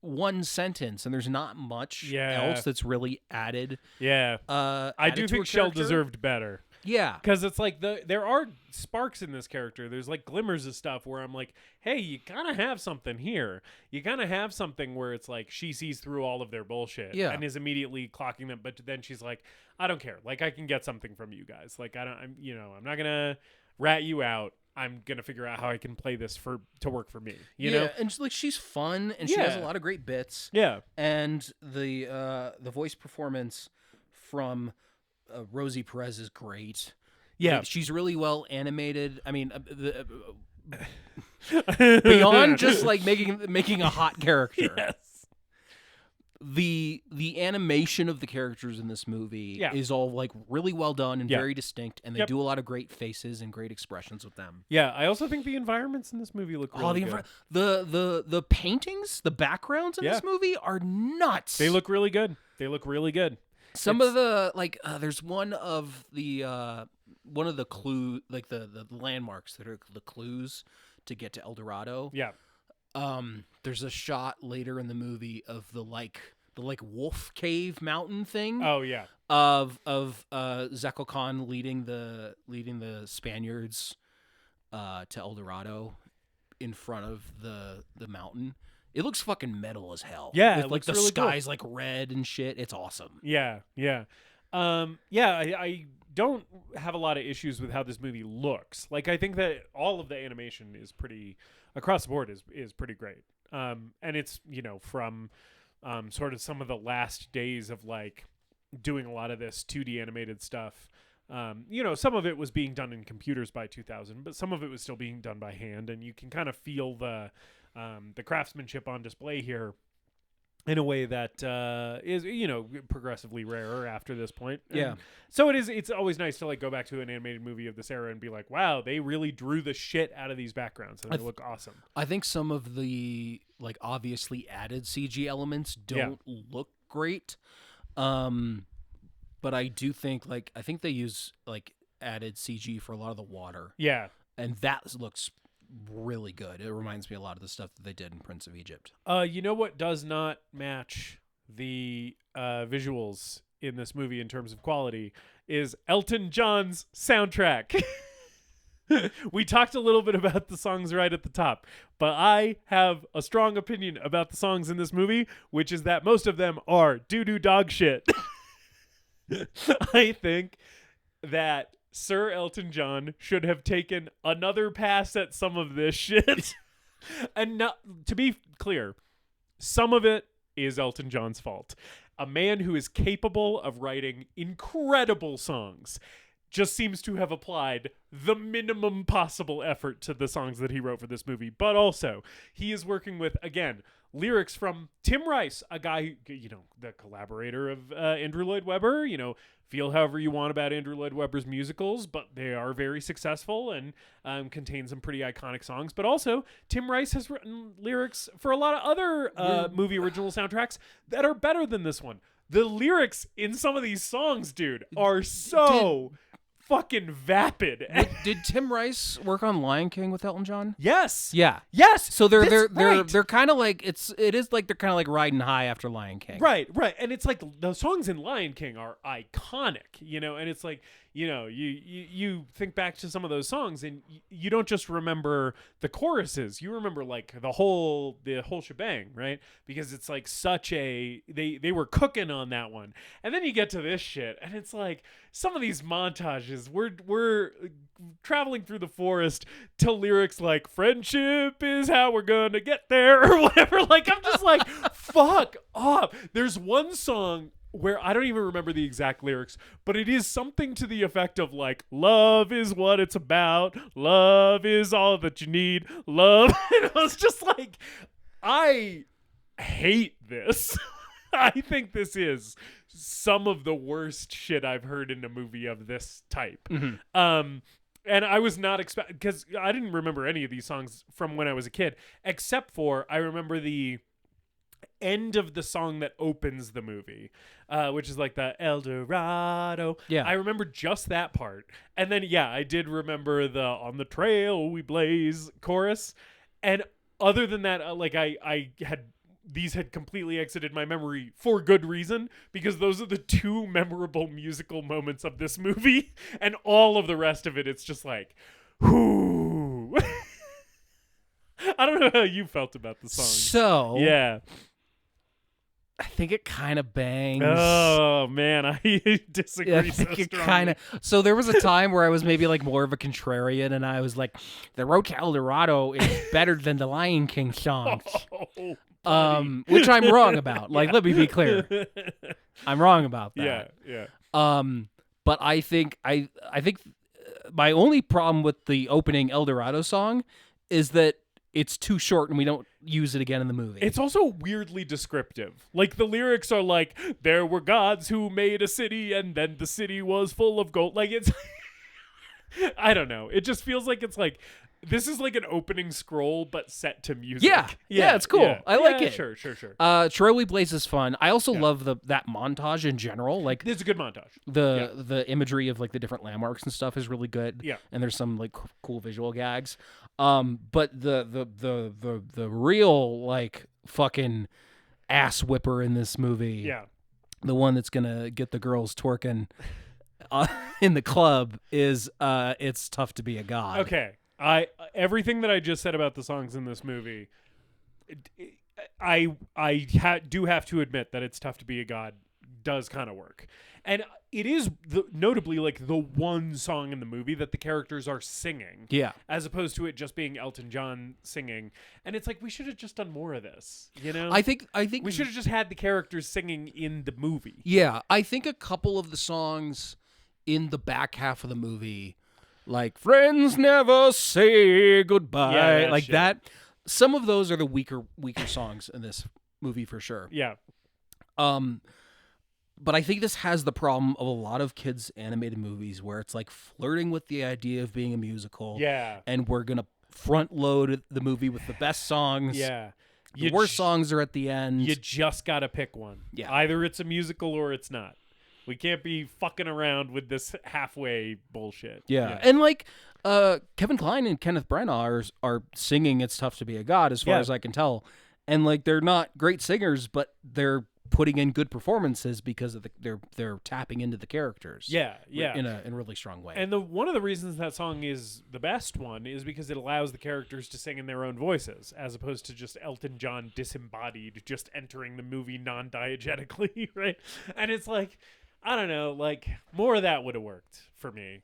one sentence and there's not much else that's really added. Yeah. I do think Shell deserved better. Yeah. Because it's like there are sparks in this character. There's like glimmers of stuff where I'm like, hey, you kind of have something here. You kind of have something where it's like she sees through all of their bullshit and is immediately clocking them. But then she's like, I don't care. Like I can get something from you guys. Like I'm not going to rat you out. I'm going to figure out how I can play this to work for me. You know? And she's fun and she has a lot of great bits. Yeah. And the voice performance from Rosie Perez is great. Yeah. Like, she's really well animated. I mean, beyond just like making a hot character. Yes. The animation of the characters in this movie is all like really well done and very distinct, and they do a lot of great faces and great expressions with them. Yeah, I also think the environments in this movie look really good. The paintings, the backgrounds in this movie are nuts. They look really good. Some of the there's one of the clue, like the landmarks that are the clues to get to El Dorado. Yeah. There's a shot later in the movie of the wolf cave mountain thing. Oh yeah. Of Zekel Khan leading the Spaniards to El Dorado in front of the mountain. It looks fucking metal as hell. Yeah, with it like looks the really sky's like red and shit. It's awesome. Yeah. I don't have a lot of issues with how this movie looks. Like I think that all of the animation is pretty across the board is pretty great. And it's from sort of some of the last days of like doing a lot of this 2D animated stuff. some of it was being done in computers by 2000, but some of it was still being done by hand, and you can kind of feel the craftsmanship on display here in a way that is, progressively rarer after this point. And so it's always nice to like go back to an animated movie of this era and be like, wow, they really drew the shit out of these backgrounds and they look awesome. I think some of the like obviously added CG elements don't look great. But I do think I think they use like added CG for a lot of the water. Yeah. And that looks really good. It reminds me a lot of the stuff that they did in Prince of Egypt. You know what does not match the visuals in this movie in terms of quality is Elton John's soundtrack. We talked a little bit about the songs right at the top, but I have a strong opinion about the songs in this movie, which is that most of them are doo-doo dog shit. I think that Sir Elton John should have taken another pass at some of this shit. And not, to be clear, some of it is Elton John's fault. A man who is capable of writing incredible songs just seems to have applied the minimum possible effort to the songs that he wrote for this movie. But also, he is working with, again, lyrics from Tim Rice, a guy, the collaborator of Andrew Lloyd Webber. Feel however you want about Andrew Lloyd Webber's musicals, but they are very successful and contain some pretty iconic songs. But also, Tim Rice has written lyrics for a lot of other movie original soundtracks that are better than this one. The lyrics in some of these songs, dude, are so fucking vapid. Did Tim Rice work on Lion King with Elton John? Yes. Yeah. Yes. So they're kind of like it is like they're kind of like riding high after Lion King. Right. And it's like the songs in Lion King are iconic, and it's like, you think back to some of those songs and you don't just remember the choruses, you remember like the whole shebang, right? Because it's like such a they were cooking on that one. And then you get to this shit and it's like some of these montages we're traveling through the forest to lyrics like friendship is how we're gonna get there or whatever. Like I'm just like fuck off. There's one song where I don't even remember the exact lyrics, but it is something to the effect of like, love is what it's about. Love is all that you need. Love. And I was just like, I hate this. I think this is some of the worst shit I've heard in a movie of this type. Mm-hmm. And I was not expecting, because I didn't remember any of these songs from when I was a kid, except for I remember the end of the song that opens the movie, which is like the El Dorado. Yeah. I remember just that part. And then, I did remember the On the Trail We Blaze chorus. And other than that, these had completely exited my memory for good reason, because those are the two memorable musical moments of this movie. And all of the rest of it, it's just like, whoo. I don't know how you felt about the song. So, yeah. I think it kind of bangs. Oh man, I disagree. I think it kind of. So there was a time where I was maybe like more of a contrarian, and I was like, "The Road to El Dorado is better than the Lion King songs," which I'm wrong about. Like, let me be clear, I'm wrong about that. Yeah. But I think my only problem with the opening El Dorado song is that it's too short and we don't use it again in the movie. It's also weirdly descriptive. Like the lyrics are like, there were gods who made a city and then the city was full of gold. Like it's, I don't know. It just feels like it's like, this is like an opening scroll, but set to music. Yeah, it's cool. Yeah. I like it. Sure. Trail We Blaze is fun. I also love that montage in general. Like it's a good montage. The imagery of like the different landmarks and stuff is really good. Yeah, and there's some like cool visual gags. But the real like fucking ass whipper in this movie. Yeah, the one that's gonna get the girls twerking in the club is It's Tough to Be a God. Okay. Everything that I just said about the songs in this movie, I do have to admit that It's Tough to Be a God does kind of work. And it is notably like the one song in the movie that the characters are singing. Yeah. As opposed to it just being Elton John singing. And it's like, we should have just done more of this, you know? I think we should have just had the characters singing in the movie. Yeah. I think a couple of the songs in the back half of the movie, like friends never say goodbye, that like shit. that. Some of those are the weaker songs in this movie for sure. Yeah. But I think this has the problem of a lot of kids' animated movies where it's like flirting with the idea of being a musical. Yeah. And we're going to front load the movie with the best songs. Yeah. The worst songs are at the end. You just got to pick one. Yeah. Either it's a musical or it's not. We can't be fucking around with this halfway bullshit. Yeah. And like Kevin Kline and Kenneth Branagh are singing It's Tough to Be a God as far as I can tell. And like they're not great singers, but they're putting in good performances because of they're tapping into the characters. Yeah. In a really strong way. And one of the reasons that song is the best one is because it allows the characters to sing in their own voices, as opposed to just Elton John disembodied, just entering the movie non-diegetically, right? And it's like, I don't know, like more of that would have worked for me.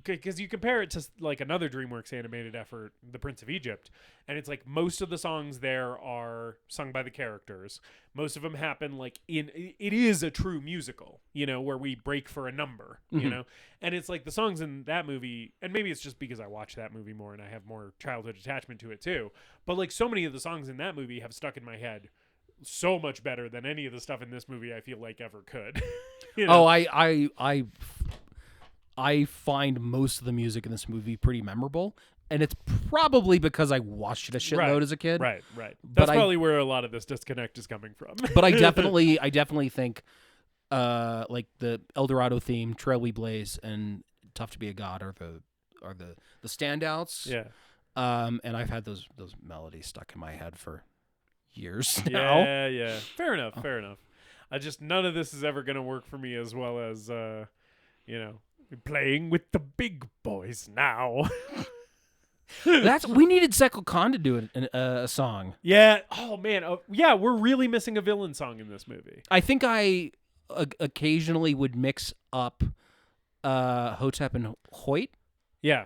Because you compare it to like another DreamWorks animated effort, The Prince of Egypt, and it's like most of the songs there are sung by the characters. Most of them happen like it is a true musical, where we break for a number, and it's like the songs in that movie, and maybe it's just because I watch that movie more and I have more childhood attachment to it too, but like so many of the songs in that movie have stuck in my head so much better than any of the stuff in this movie I feel like ever could. I find most of the music in this movie pretty memorable, and it's probably because I watched it a shitload as a kid. Right. That's probably where a lot of this disconnect is coming from. But I definitely think like the El Dorado theme, Trail We Blaze, and Tough to Be a God are the standouts. Yeah. And I've had those melodies stuck in my head for years now. Yeah. Fair enough. None of this is ever going to work for me as well as playing with the big boys now. We needed Zekel Khan to do a song. Yeah. Oh man. We're really missing a villain song in this movie. I think I occasionally would mix up Hotep and Hoyt. Yeah.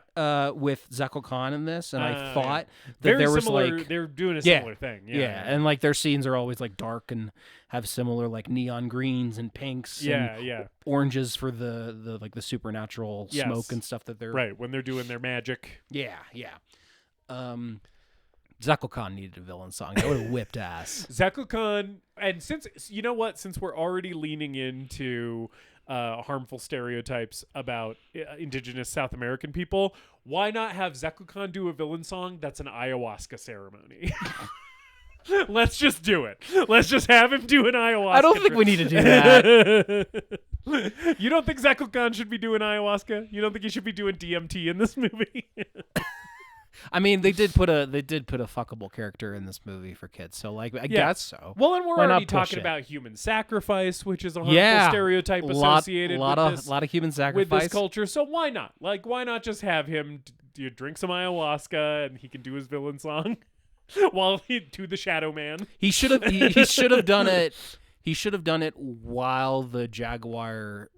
With Zekel Khan in this, and I thought that very there was similar, like they're doing a similar thing. Yeah. And like their scenes are always like dark and have similar like neon greens and pinks. And oranges for the like the supernatural smoke and stuff that they're right when they're doing their magic. Yeah. Zekel Khan needed a villain song. That would have whipped ass. Zekel Khan, and since we're already leaning into harmful stereotypes about indigenous South American people, why not have Zekel Khan do a villain song that's an ayahuasca ceremony? Let's just do it. Let's just have him do an ayahuasca. I don't think we need to do that. You don't think Zekel Khan should be doing ayahuasca? You don't think he should be doing DMT in this movie? I mean, they did put a fuckable character in this movie for kids, so like I guess so. Well, and we're already talking about human sacrifice, which is a harmful stereotype associated with a lot of human sacrifice with this culture. So why not? Like, why not just have him drink some ayahuasca and he can do his villain song while he do the Shadow Man? He should have done it. He should have done it while the Jaguar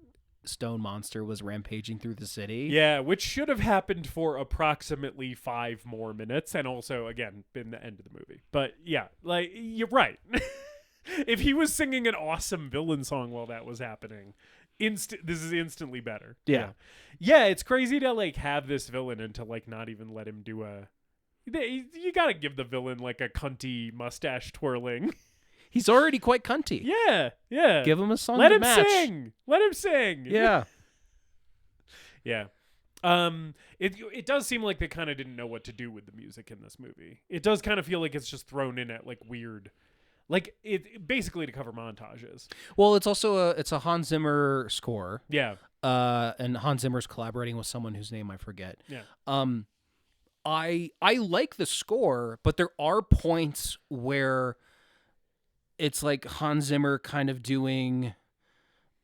stone monster was rampaging through the city. Yeah, which should have happened for approximately 5 more minutes, and also again been the end of the movie. But yeah, like you're right. If he was singing an awesome villain song while that was happening, this is instantly better. Yeah, it's crazy to like have this villain and to like not even let him do you gotta give the villain like a cunty mustache twirling. He's already quite cunty. Yeah. Give him a song to match. Let him sing. Yeah. Yeah. It does seem like they kind of didn't know what to do with the music in this movie. It does kind of feel like it's just thrown in at like weird, like it basically to cover montages. Well, it's also a Hans Zimmer score. Yeah. And Hans Zimmer's collaborating with someone whose name I forget. Yeah. I like the score, but there are points where it's like Hans Zimmer kind of doing,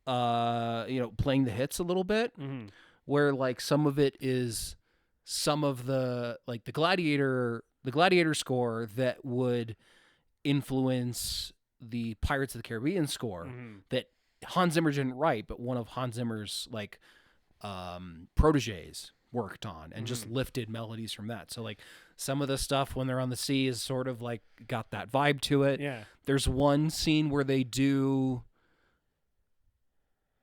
playing the hits a little bit, where like some of it is some of the like the Gladiator score that would influence the Pirates of the Caribbean score that Hans Zimmer didn't write, but one of Hans Zimmer's like proteges worked on and just lifted melodies from that. So like some of the stuff when they're on the sea is sort of like got that vibe to it. Yeah. There's one scene where they do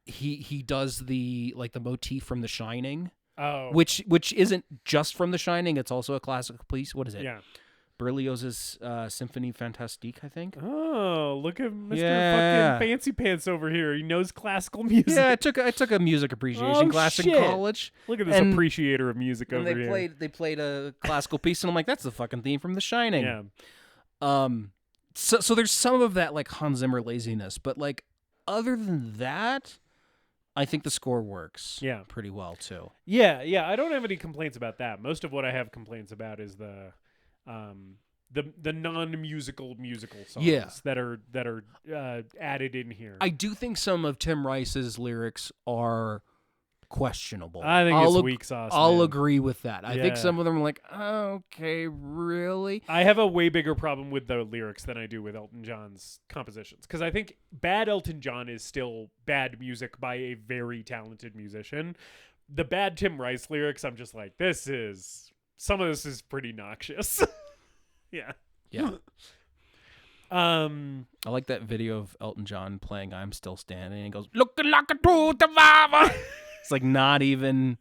he does the motif from The Shining. Oh. Which isn't just from The Shining, it's also a classical piece. What is it? Yeah. Berlioz's Symphonie Fantastique, I think. Oh, look at Mr. Yeah. fucking Fancy Pants over here. He knows classical music. Yeah, I took a music appreciation class in college. Look at this appreciator of music over here. They played a classical piece, and I'm like, that's the fucking theme from The Shining. Yeah. So there's some of that like Hans Zimmer laziness, but like other than that, I think the score works pretty well too. Yeah, I don't have any complaints about that. Most of what I have complaints about is the non-musical songs that are added in here. I do think some of Tim Rice's lyrics are questionable. I think it's weak sauce. I'll agree with that. I think some of them are like, okay, really? I have a way bigger problem with the lyrics than I do with Elton John's compositions, because I think bad Elton John is still bad music by a very talented musician. The bad Tim Rice lyrics, I'm just like, some of this is pretty noxious. Yeah. I like that video of Elton John playing "I'm Still Standing." He goes, "Looking like a true survivor." It's like not even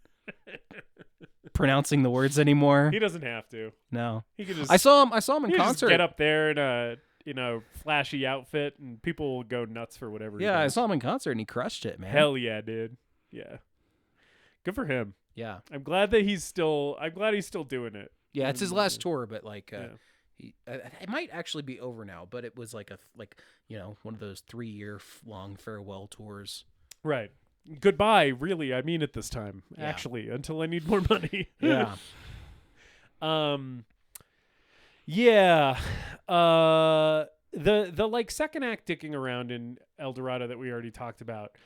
pronouncing the words anymore. He doesn't have to. No, he can just. I saw him in concert. Just get up there in a flashy outfit, and people will go nuts for whatever. Yeah, I saw him in concert, and he crushed it, man. Hell yeah, dude. Yeah, good for him. Yeah, I'm glad he's still doing it. Yeah, it's his last tour, but like. It might actually be over now, but it was like one of those 3-year long farewell tours. Right. Goodbye, really. I mean it this time, actually, until I need more money. Yeah. Yeah. The like second act dicking around in El Dorado that we already talked about.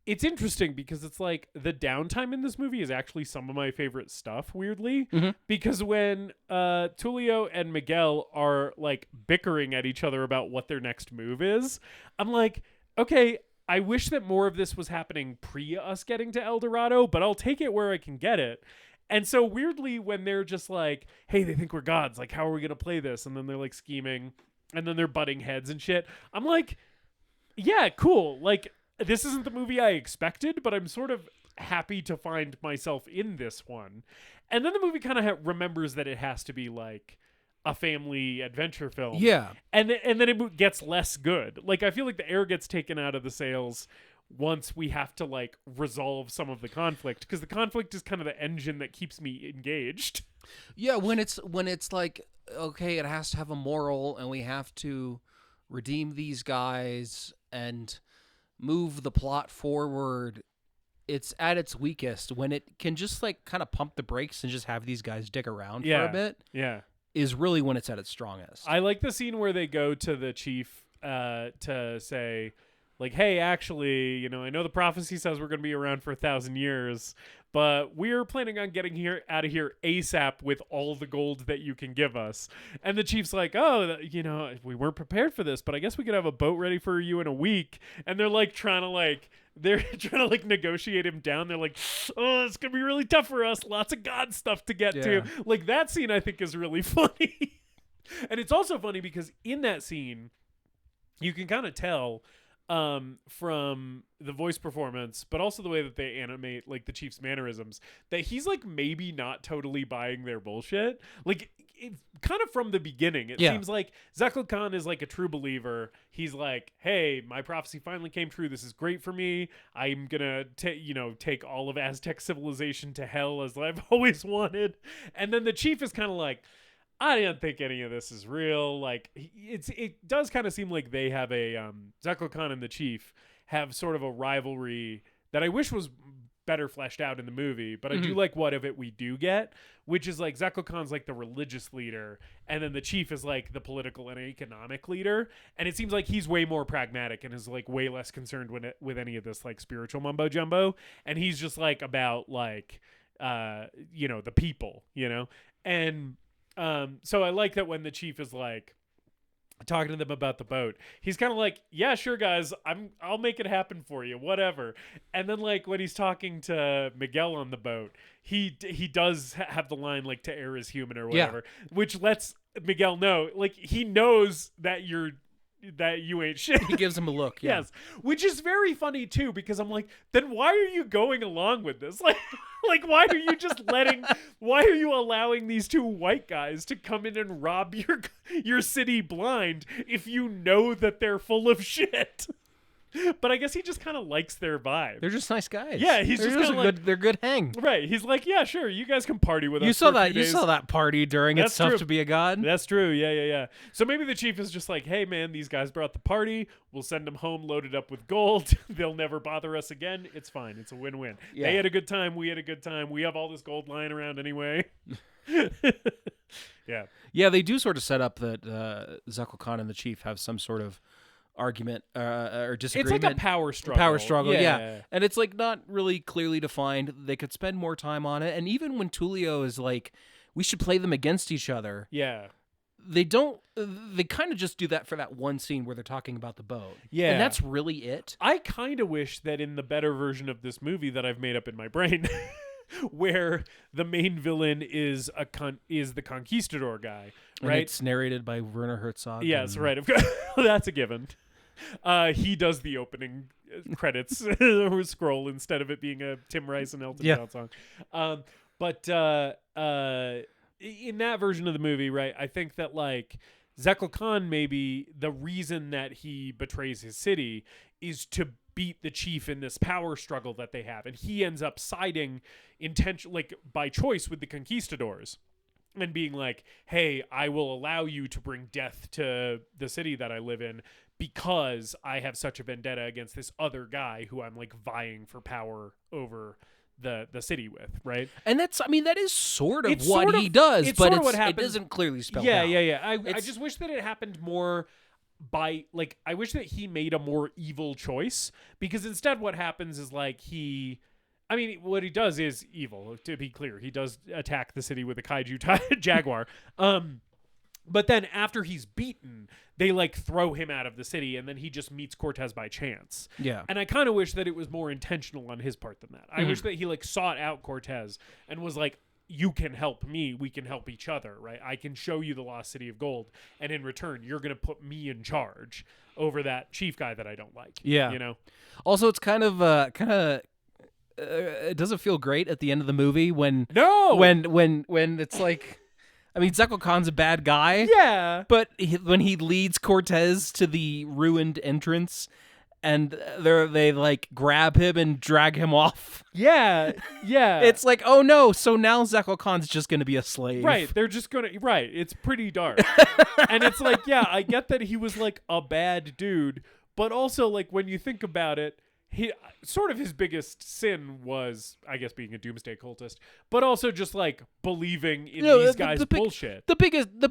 It's interesting because it's like the downtime in this movie is actually some of my favorite stuff, weirdly, because when Tulio and Miguel are like bickering at each other about what their next move is, I'm like, okay, I wish that more of this was happening pre us getting to El Dorado, but I'll take it where I can get it. And so weirdly, when they're just like, hey, they think we're gods, like, how are we going to play this? And then they're like scheming, and then they're butting heads and shit. I'm like, yeah, cool. Like, this isn't the movie I expected, but I'm sort of happy to find myself in this one. And then the movie kind of remembers that it has to be like a family adventure film. Yeah. And then it gets less good. Like, I feel like the air gets taken out of the sails once we have to like resolve some of the conflict, because the conflict is kind of the engine that keeps me engaged. Yeah, when it's like, okay, it has to have a moral, and we have to redeem these guys and move the plot forward, it's at its weakest. When it can just like kind of pump the brakes and just have these guys dick around for a bit, is really when it's at its strongest. I like the scene where they go to the chief to say, like, hey, actually, I know the prophecy says we're going to be around for 1,000 years, but we're planning on getting out of here ASAP with all the gold that you can give us. And the chief's like, oh, we weren't prepared for this, but I guess we could have a boat ready for you in a week. And they're like trying to negotiate him down. They're like, oh, it's going to be really tough for us. Lots of God stuff to get to. Like, that scene I think is really funny. And it's also funny because in that scene, you can kind of tell from the voice performance, but also the way that they animate like the chief's mannerisms, that he's like maybe not totally buying their bullshit. Like, kind of from the beginning, it seems like Zachary Khan is like a true believer. He's like, hey, my prophecy finally came true. This is great for me. I'm gonna take all of Aztec civilization to hell as I've always wanted. And then the chief is kind of like, I didn't think any of this is real. Like, it does kind of seem like they have Zachary Khan and the chief have sort of a rivalry that I wish was better fleshed out in the movie, but I do like what of it we do get, which is like Zachary Khan's like the religious leader, and then the chief is like the political and economic leader, and it seems like he's way more pragmatic and is like way less concerned with any of this like spiritual mumbo jumbo, and he's just like about like the people, and so I like that when the chief is like talking to them about the boat, he's kind of like, yeah, sure guys, I'll make it happen for you, whatever. And then like when he's talking to Miguel on the boat, he does have the line like, to err is human or whatever, which lets Miguel know, like, he knows that you're you ain't shit. He gives him a look. Yeah. Yes, which is very funny too, because I'm like, then why are you going along with this? Like why are you just why are you allowing these two white guys to come in and rob your city blind if you know that they're full of shit? But I guess he just kind of likes their vibe. They're just nice guys. Yeah, he's just kind of like, they're good hang. Right. He's like, yeah, sure, you guys can party with us. You saw that party during It's Tough to Be a God. That's true. Yeah. So maybe the chief is just like, hey man, these guys brought the party. We'll send them home loaded up with gold. They'll never bother us again. It's fine. It's a win-win. Yeah. They had a good time. We had a good time. We have all this gold lying around anyway. Yeah. Yeah, they do sort of set up that Zekel Khan and the chief have some sort of argument or disagreement. It's like a power struggle. Yeah. And it's like not really clearly defined. They could spend more time on it. And even when Tullio is like, we should play them against each other. Yeah. They kind of just do that for that one scene where they're talking about the boat. Yeah. And that's really it. I kind of wish that in the better version of this movie that I've made up in my brain, where the main villain is the conquistador guy, right? And it's narrated by Werner Herzog. Yes, right. Of course. That's a given. He does the opening credits scroll instead of it being a Tim Rice and Elton John song. But in that version of the movie, right, I think that like Zekel Khan, maybe the reason that he betrays his city is to beat the chief in this power struggle that they have, and he ends up siding like by choice with the conquistadors and being like, hey, I will allow you to bring death to the city that I live in because I have such a vendetta against this other guy who I'm like vying for power over the city with, right? And that is sort of what he does, but it doesn't clearly spell out. Yeah. I just wish that it happened more by, like, I wish that he made a more evil choice, because instead what happens is like what he does is evil, to be clear. He does attack the city with a kaiju jaguar. But then after he's beaten, they like throw him out of the city, and then he just meets Cortez by chance. Yeah. And I kind of wish that it was more intentional on his part than that. I wish that he like sought out Cortez and was like, you can help me, we can help each other, right? I can show you the lost city of gold, and in return, you're going to put me in charge over that chief guy that I don't like. Yeah. You know? Also, it's kind of it doesn't feel great at the end of the movie when it's like, I mean, Zekel Khan's a bad guy. Yeah. But when he leads Cortez to the ruined entrance and they like grab him and drag him off. Yeah. It's like, oh no, so now Zekel Khan's just going to be a slave. Right. They're just going to, right. It's pretty dark. And it's like, yeah, I get that he was like a bad dude, but also like when you think about it, his biggest sin was, I guess, being a doomsday cultist, but also just like believing in these guys' bullshit. The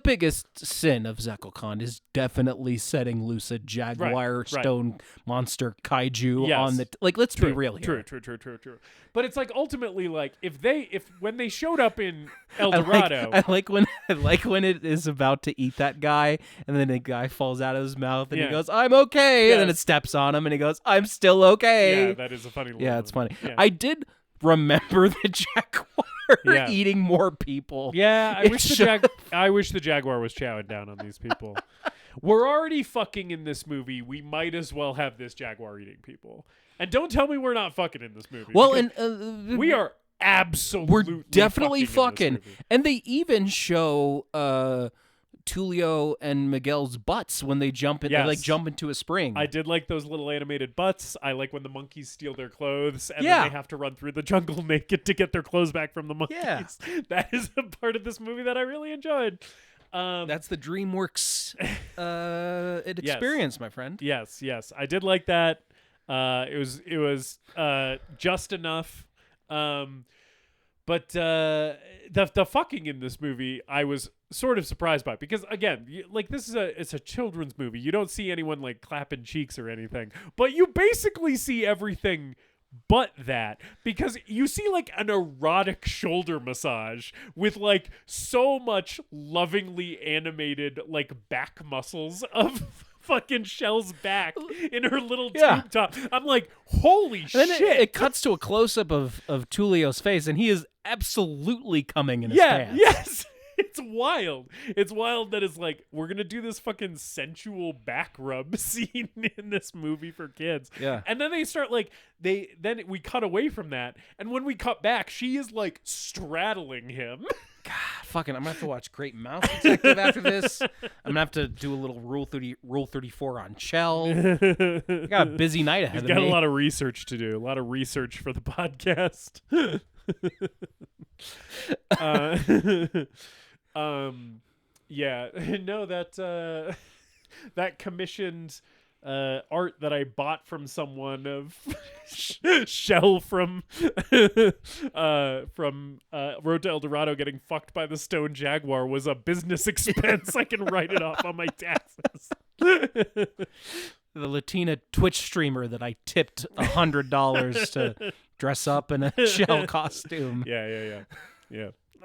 biggest sin of Zekel Khan is definitely setting loose a jaguar stone monster kaiju on the let's be real here. True. But it's like ultimately like when they showed up in El Dorado, I like when it is about to eat that guy, and then the guy falls out of his mouth and he goes, "I'm okay," and then it steps on him and he goes, "I'm still okay." Yeah, that is a funny little it's funny. Yeah. I did remember the jaguar eating more people. Yeah, I wish the jaguar was chowing down on these people. We're already fucking in this movie. We might as well have this jaguar eating people. And don't tell me we're not fucking in this movie. Well, and we are absolutely we're definitely fucking. And they even show Tullio and Miguel's butts when they jump in. They like jump into a spring. I did like those little animated butts. I like when the monkeys steal their clothes and then they have to run through the jungle naked to get their clothes back from the monkeys. Yeah. That is a part of this movie that I really enjoyed. That's the DreamWorks experience, my friend. Yes. I did like that. It was just enough. But the fucking in this movie, I was sort of surprised by, because again, like it's a children's movie. You don't see anyone like clapping cheeks or anything, but you basically see everything but that, because you see like an erotic shoulder massage with like so much lovingly animated like back muscles of fucking Shell's back in her little tube top. I'm like, holy shit. Then it cuts to a close-up of Tullio's face, and he is absolutely coming in his pants. Yes. It's wild. It's wild that it's like, we're going to do this fucking sensual back rub scene in this movie for kids. Yeah. And then they start like, then we cut away from that. And when we cut back, she is like straddling him. God, fucking, I'm going to have to watch Great Mouse Detective after this. I'm going to have to do a little Rule 34 on Chell. I got a busy night ahead of me. He's got a lot of research to do. A lot of research for the podcast. Yeah, no, that commissioned art that I bought from someone of Shell from Road to El Dorado getting fucked by the stone jaguar was a business expense. I can write it off on my taxes. The Latina Twitch streamer that I tipped $100 to dress up in a Shell costume. Yeah.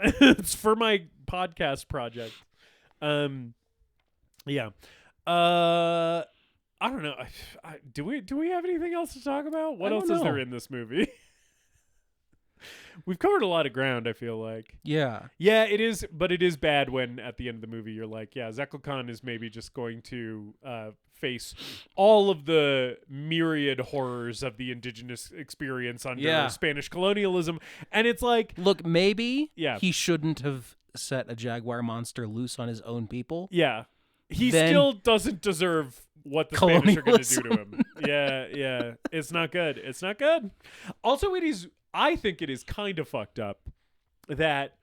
It's for my podcast project. Yeah. I don't know. Do we have anything else to talk about? What else is there in this movie? We've covered a lot of ground, I feel like. Yeah. Yeah, it is, but it is bad when at the end of the movie you're like, yeah, Zekel Khan is maybe just going to face all of the myriad horrors of the indigenous experience under Spanish colonialism. And it's like, look, maybe he shouldn't have set a jaguar monster loose on his own people. Yeah. He still doesn't deserve what the Spanish are going to do to him. Yeah. It's not good. It's not good. Also, I think it is kind of fucked up that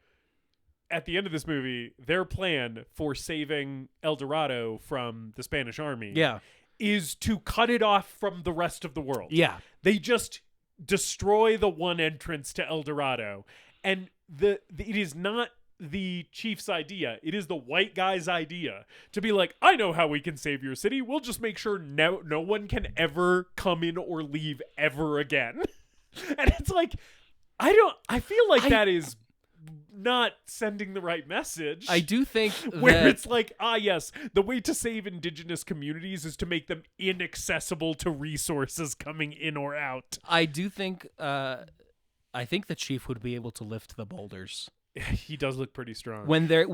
at the end of this movie, their plan for saving El Dorado from the Spanish army is to cut it off from the rest of the world. Yeah. They just destroy the one entrance to El Dorado. And it is not the chief's idea. It is the white guy's idea to be like, I know how we can save your city. We'll just make sure no one can ever come in or leave ever again. And it's like, I feel like that is not sending the right message. I do think where it's like, yes, the way to save indigenous communities is to make them inaccessible to resources coming in or out. I do think I think the chief would be able to lift the boulders. He does look pretty strong when they're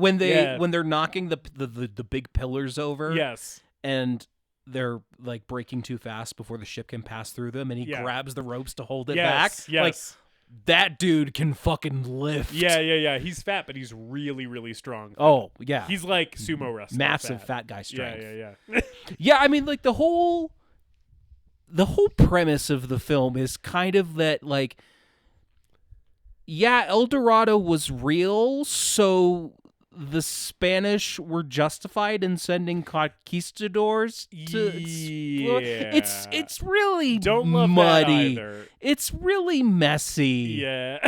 knocking the big pillars over. Yes. And they're like breaking too fast before the ship can pass through them, and he grabs the ropes to hold it back. Yes. Like, that dude can fucking lift. Yeah. He's fat, but he's really, really strong. Oh, yeah. He's like sumo wrestler. Massive fat guy strength. Yeah. Yeah, I mean, like the whole premise of the film is kind of that, like, yeah, El Dorado was real, so the Spanish were justified in sending conquistadors to explore. It's really don't love muddy. That either. It's really messy. Yeah.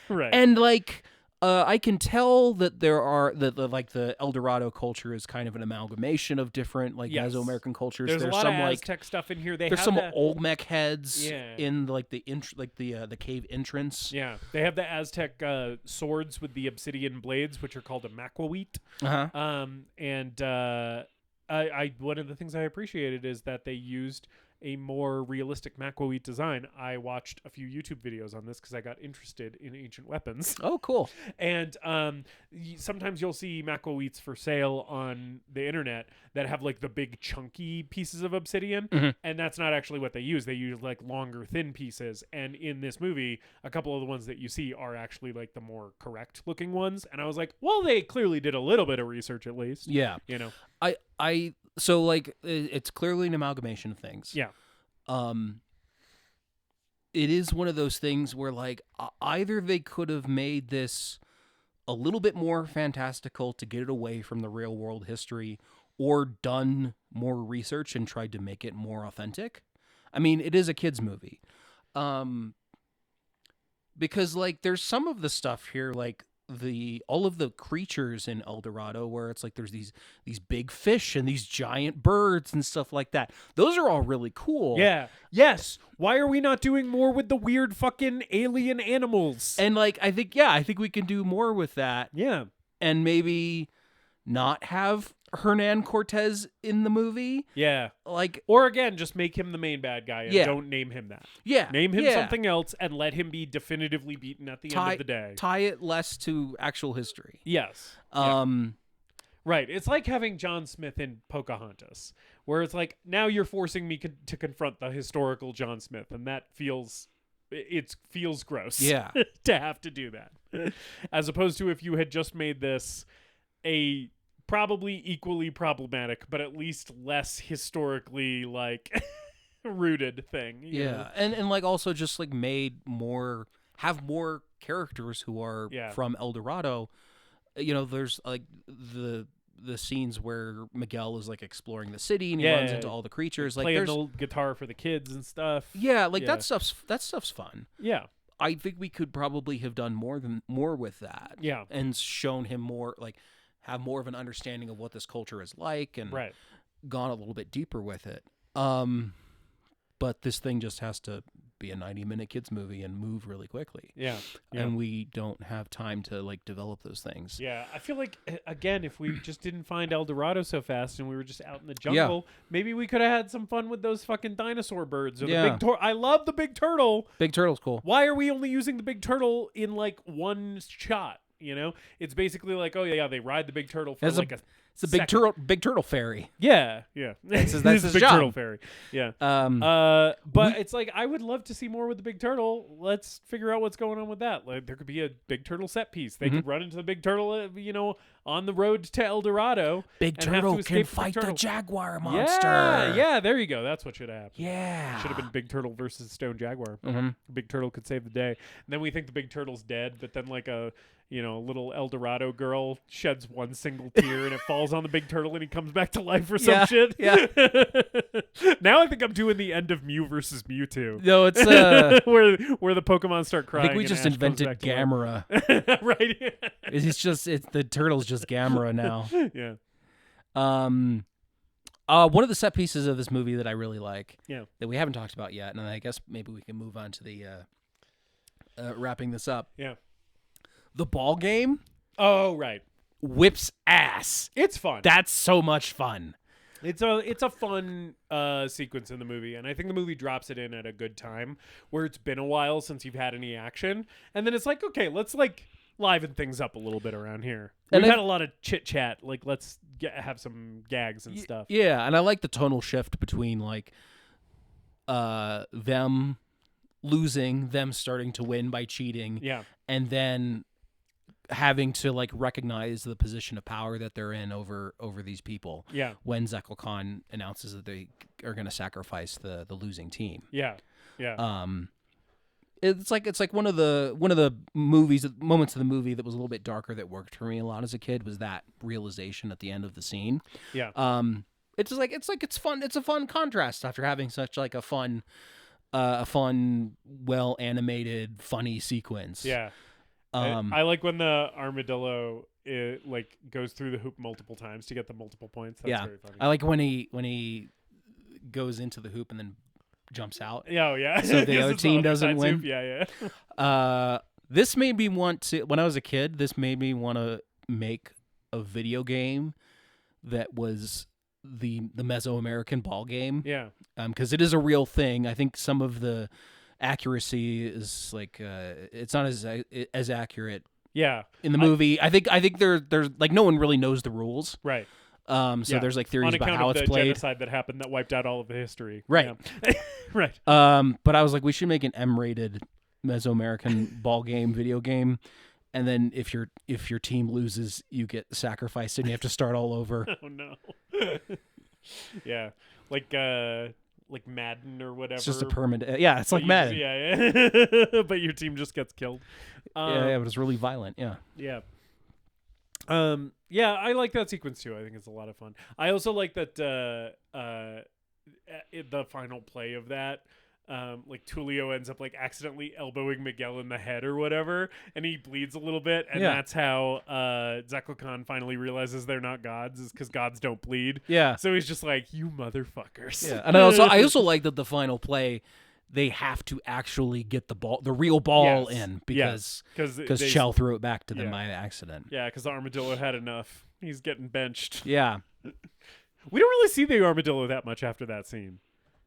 Right. And like I can tell that there are the El Dorado culture is kind of an amalgamation of different Mesoamerican cultures. There's a lot some of Aztec stuff in here. There's some Olmec heads in the cave entrance. Yeah, they have the Aztec swords with the obsidian blades, which are called a maquawit. I one of the things I appreciated is that they used a more realistic maquawit design. I watched a few YouTube videos on this because I got interested in ancient weapons. Oh, cool. And sometimes you'll see maquawits for sale on the internet that have like the big chunky pieces of obsidian, and that's not actually what they use. They use like longer, thin pieces. And in this movie, a couple of the ones that you see are actually like the more correct looking ones. And I was like, well, they clearly did a little bit of research at least. Yeah. You know, so like it's clearly an amalgamation of things. Yeah. It is one of those things where like either they could have made this a little bit more fantastical to get it away from the real world history, or done more research and tried to make it more authentic. I mean, it is a kids movie. Because like there's some of the stuff here, like all of the creatures in El Dorado where it's like there's these big fish and these giant birds and stuff like that. Those are all really cool. Yeah. Yes. Why are we not doing more with the weird fucking alien animals? And like I think we can do more with that. Yeah. And maybe not have Hernan Cortez in the movie. Yeah. Like, or again, just make him the main bad guy and don't name him that. Yeah. Name him something else and let him be definitively beaten at the end of the day. Tie it less to actual history. Yes. Right. It's like having John Smith in Pocahontas, where it's like, now you're forcing me to confront the historical John Smith, and that feels gross. Yeah. to have to do that. As opposed to if you had just made this a probably equally problematic, but at least less historically like rooted thing. You know? And like also just like have more characters who are from El Dorado. You know, there's like the scenes where Miguel is like exploring the city and he runs into all the creatures. Like playing the guitar for the kids and stuff. Yeah, like that stuff's fun. Yeah. I think we could probably have done more with that. Yeah. And shown him more, like have more of an understanding of what this culture is like and gone a little bit deeper with it. But this thing just has to be a 90-minute kids movie and move really quickly. Yeah. And we don't have time to like develop those things. Yeah. I feel like, again, if we just didn't find El Dorado so fast and we were just out in the jungle, maybe we could have had some fun with those fucking dinosaur birds or the big I love the big turtle. Big turtle's cool. Why are we only using the big turtle in like one shot? You know, it's basically like, oh yeah, they ride the big turtle for it's a big turtle fairy. Yeah. That's his big job. Turtle fairy. Yeah. But it's like I would love to see more with the big turtle. Let's figure out what's going on with that. Like there could be a big turtle set piece. They could run into the big turtle, on the road to El Dorado. Big turtle can fight the jaguar monster. Yeah. There you go. That's what should have happened. Yeah. Should have been big turtle versus stone jaguar. Big turtle could save the day. And then we think the big turtle's dead, but then like a little El Dorado girl sheds one single tear and it falls on the big turtle and he comes back to life or some shit. Yeah. Now I think I'm doing the end of Mew versus Mewtwo. No, it's where the Pokemon start crying. I think we just invented Gamera. Right. The turtle's just Gamera now. Yeah. One of the set pieces of this movie that I really like, that we haven't talked about yet, and I guess maybe we can move on to the wrapping this up. Yeah. The ball game. Oh, right. Whips ass. It's fun. That's so much fun. It's a fun sequence in the movie, and I think the movie drops it in at a good time where it's been a while since you've had any action, and then it's like, okay, let's like liven things up a little bit around here. We've had a lot of chit chat. Like, let's have some gags and stuff. Yeah, and I like the tonal shift between like them losing, them starting to win by cheating, and then having to like recognize the position of power that they're in over these people. Yeah. When Jekyll Khan announces that they are going to sacrifice the losing team. Yeah. Yeah. It's like one of the moments of the movie that was a little bit darker that worked for me a lot as a kid was that realization at the end of the scene. Yeah. It's fun. It's a fun contrast after having such like a fun, well animated, funny sequence. Yeah. I like when the armadillo goes through the hoop multiple times to get the multiple points. That's very funny. I like when he goes into the hoop and then jumps out. Yeah, yeah. So the other team doesn't win. Hoop. Yeah. This made me want to. When I was a kid, this made me want to make a video game that was the Mesoamerican ball game. Yeah. Because it is a real thing. I think some of the accuracy is like it's not as accurate in the movie. I think there's like no one really knows the rules, right? So there's like theories about how it's played. On account of the genocide that happened that wiped out all of the history, right? Yeah. Right. But I was like, we should make an M-rated Mesoamerican ball game video game, and then if your team loses, you get sacrificed and you have to start all over. Oh no. Yeah, like Madden or whatever. It's just a permanent. Yeah, it's like Madden. Yeah. But your team just gets killed. Yeah, but it's really violent. Yeah. Yeah. Yeah, I like that sequence too. I think it's a lot of fun. I also like that the final play of that, like Tulio ends up like accidentally elbowing Miguel in the head or whatever, and he bleeds a little bit, and that's how Jekyll Khan finally realizes they're not gods, is because gods don't bleed. Yeah. So he's just like, you motherfuckers. Yeah. And I also like that the final play they have to actually get the real ball in because Chell threw it back to them by accident. Yeah, because the armadillo had enough. He's getting benched. Yeah. We don't really see the armadillo that much after that scene.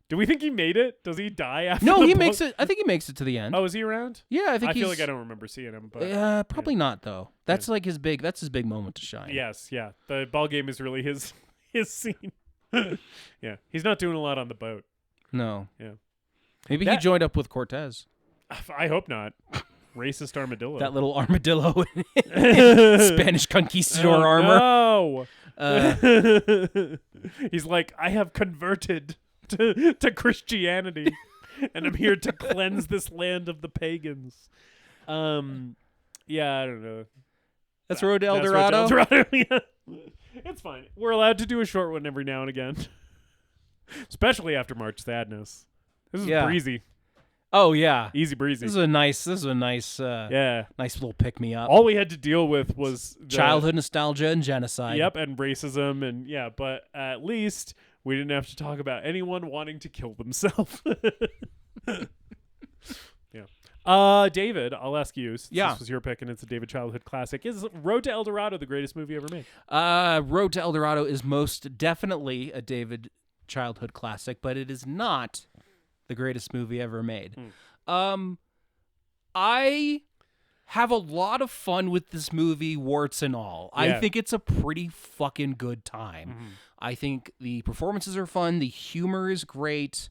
Do we think he made it? Does he die after? No, he makes it. I think he makes it to the end. Oh, is he around? Yeah, I think. I feel like I don't remember seeing him. But probably not though. That's like his big. That's his big moment to shine. Yes, yeah. The ball game is really his scene. Yeah, he's not doing a lot on the boat. No. Yeah. Maybe he joined up with Cortez. I hope not. Racist armadillo. That little armadillo in Spanish conquistador armor. No. He's like, I have converted to Christianity, and I'm here to cleanse this land of the pagans. Yeah, I don't know. That's Road to El Dorado? Yeah. It's fine. We're allowed to do a short one every now and again. Especially after March Sadness. This is breezy. Oh yeah, easy breezy. This is a nice nice little pick me up. All we had to deal with was childhood nostalgia and genocide. Yep, and racism and but at least we didn't have to talk about anyone wanting to kill themselves. Yeah. David, I'll ask you. Since this was your pick and it's a David childhood classic. Is Road to El Dorado the greatest movie ever made? Road to El Dorado is most definitely a David childhood classic, but it is not the greatest movie ever made. I have a lot of fun with this movie, warts and all. Yeah. I think it's a pretty fucking good time. Mm-hmm. I think the performances are fun. The humor is great.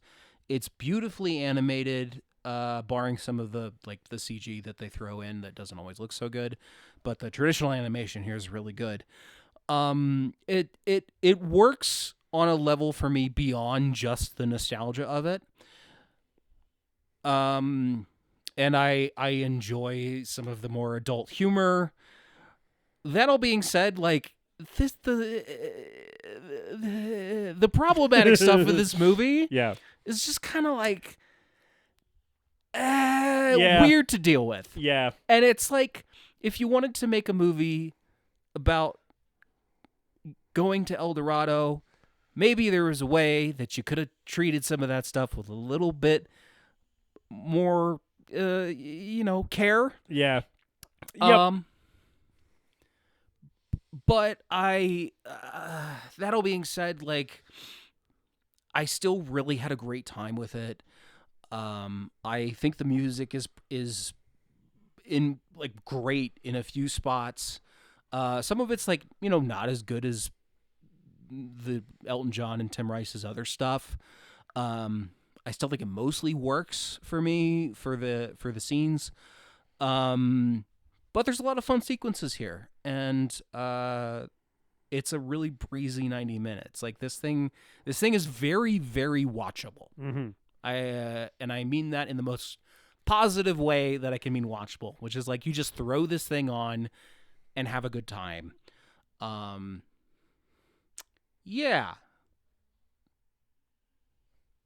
It's beautifully animated, barring some of the CG that they throw in that doesn't always look so good. But the traditional animation here is really good. It works on a level for me beyond just the nostalgia of it. And I enjoy some of the more adult humor. That all being said, the problematic stuff with this movie is just kind of weird to deal with. Yeah. And it's like, if you wanted to make a movie about going to El Dorado, maybe there was a way that you could have treated some of that stuff with a little bit more, care. Yeah. Yep. But that all being said, I still really had a great time with it. I think the music is in great in a few spots. Some of it's not as good as the Elton John and Tim Rice's other stuff. I still think it mostly works for me for the scenes. But there's a lot of fun sequences here, and it's a really breezy 90 minutes. This thing is very, very watchable. Mm-hmm. I mean that in the most positive way that I can mean watchable, which is you just throw this thing on and have a good time. Yeah.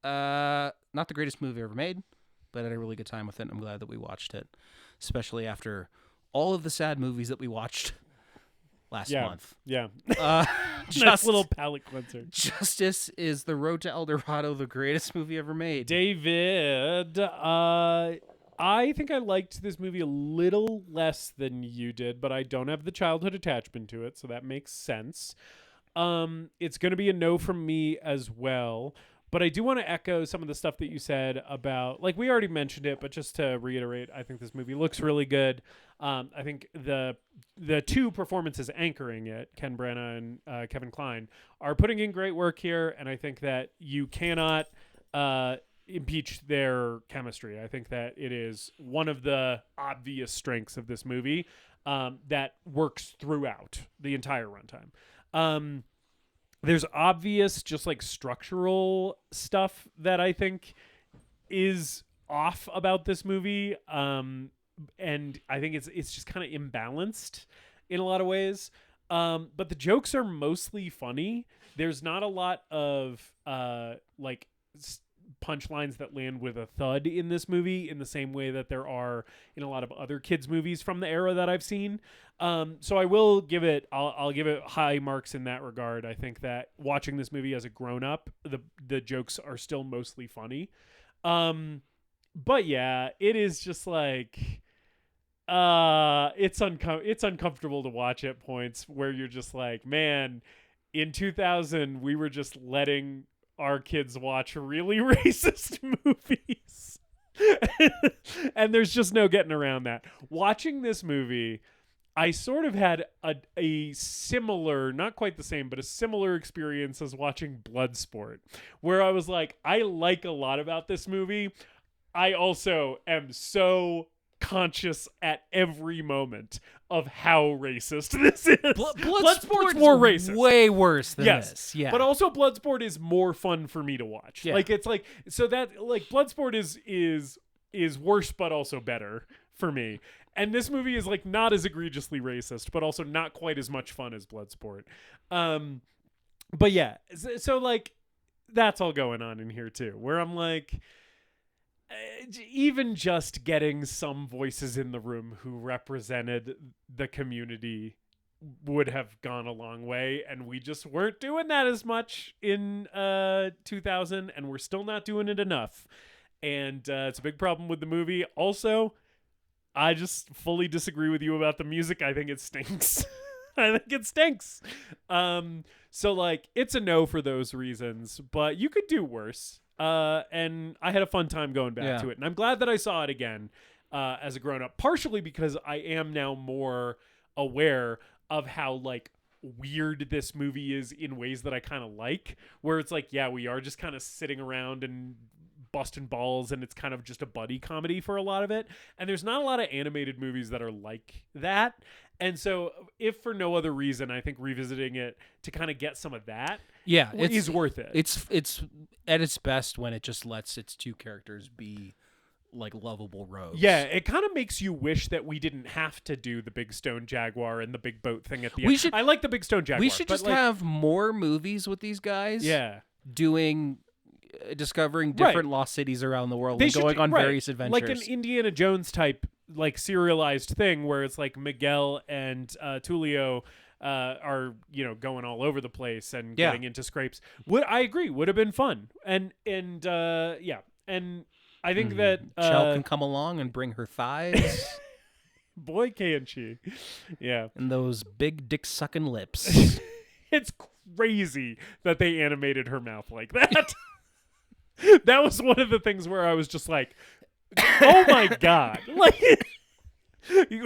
Not the greatest movie ever made, but I had a really good time with it. I'm glad that we watched it, especially after all of the sad movies that we watched last month. Yeah. Just little palate cleanser. Justice is the Road to El Dorado, the greatest movie ever made. David, I think I liked this movie a little less than you did, but I don't have the childhood attachment to it, so that makes sense. It's going to be a no from me as well. But I do want to echo some of the stuff that you said about, we already mentioned it, but just to reiterate, I think this movie looks really good. I think the two performances anchoring it, Ken Branagh and Kevin Kline, are putting in great work here, and I think that you cannot impeach their chemistry. I think that it is one of the obvious strengths of this movie that works throughout the entire runtime. There's obvious just structural stuff that I think is off about this movie. And I think it's just kind of imbalanced in a lot of ways. But the jokes are mostly funny. There's not a lot of punchlines that land with a thud in this movie in the same way that there are in a lot of other kids movies from the era that I've seen. So I will give it, I'll give it high marks in that regard. I think that watching this movie as a grown up, the jokes are still mostly funny. But yeah, it is just like it's uncomfortable to watch at points where you're just like, man, in 2000 we were just letting our kids watch really racist movies. And there's just no getting around that. Watching this movie, I sort of had a similar, not quite the same, but a similar experience as watching Bloodsport, where I was like, I like a lot about this movie. I also am so conscious at every moment of how racist this is. Bloodsport's more racist. Way worse than this. Yeah. But also Bloodsport is more fun for me to watch. Yeah. Like it's like so that like Bloodsport is worse but also better for me. And this movie is like not as egregiously racist, but also not quite as much fun as Bloodsport. But yeah, so like that's all going on in here too, where I'm like, even just getting some voices in the room who represented the community would have gone a long way, and we just weren't doing that as much in 2000, and we're still not doing it enough. And it's a big problem with the movie. Also, I just fully disagree with you about the music. I think it stinks. I think it stinks. So like it's a no for those reasons, but you could do worse. And I had a fun time going back to it, and I'm glad that I saw it again as a grown-up, partially because I am now more aware of how like weird this movie is in ways that I kind of like, where it's like, yeah, we are just kind of sitting around and busting balls, and it's kind of just a buddy comedy for a lot of it, and there's not a lot of animated movies that are like that. And so if for no other reason, I think revisiting it to kind of get some of that is worth it. It's at its best when it just lets its two characters be like lovable rogues. Yeah, it kind of makes you wish that we didn't have to do the big stone jaguar and the big boat thing at the end. I like the big stone jaguar. We should just have more movies with these guys. Yeah. Discovering different lost cities around the world and going on various adventures. Like an Indiana Jones type, like serialized thing where it's like Miguel and Tulio are, going all over the place and getting into scrapes. I agree, would have been fun. And I think that Chell can come along and bring her thighs. Boy, can she. Yeah. And those big dick sucking lips. It's crazy that they animated her mouth like that. That was one of the things where I was just like, oh my God. Like,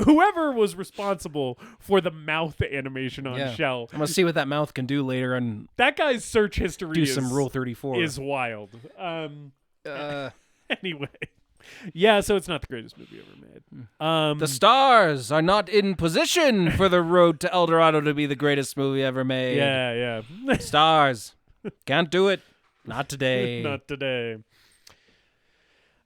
whoever was responsible for the mouth animation on Shell. I'm going to see what that mouth can do later and that guy's search history some Rule 34. Is wild. Anyway. Yeah, so it's not the greatest movie ever made. The stars are not in position for the Road to El Dorado to be the greatest movie ever made. Yeah. Stars. Can't do it. Not today. Not today.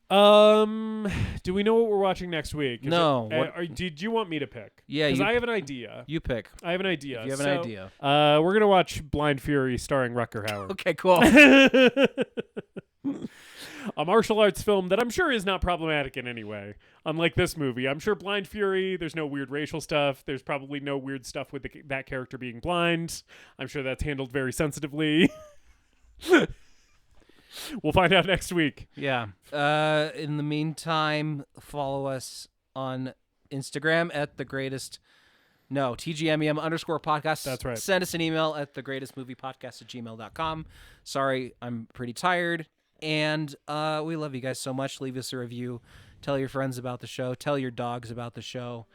Do we know what we're watching next week? No. Did you want me to pick? Yeah, because I have an idea. You pick. I have an idea. If you have an idea. We're gonna watch Blind Fury starring Rutger Hauer. Okay, cool. A martial arts film that I'm sure is not problematic in any way. Unlike this movie, I'm sure Blind Fury, there's no weird racial stuff. There's probably no weird stuff with that character being blind. I'm sure that's handled very sensitively. We'll find out next week. Yeah. In the meantime, follow us on Instagram at TGMEM_podcast. That's right. Send us an email at thegreatestmoviepodcast@gmail.com. Sorry, I'm pretty tired. And we love you guys so much. Leave us a review. Tell your friends about the show. Tell your dogs about the show.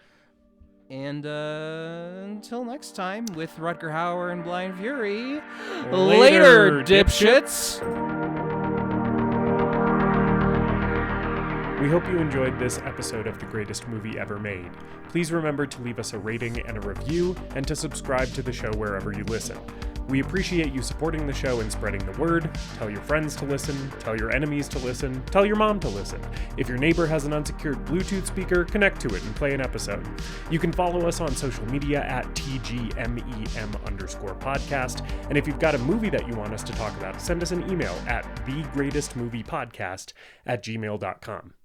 And until next time, with Rutger Hauer and Blind Fury, later dipshits. We hope you enjoyed this episode of The Greatest Movie Ever Made. Please remember to leave us a rating and a review, and to subscribe to the show wherever you listen. We appreciate you supporting the show and spreading the word. Tell your friends to listen. Tell your enemies to listen. Tell your mom to listen. If your neighbor has an unsecured Bluetooth speaker, connect to it and play an episode. You can follow us on social media at TGMEM_podcast. And if you've got a movie that you want us to talk about, send us an email at thegreatestmoviepodcast@gmail.com.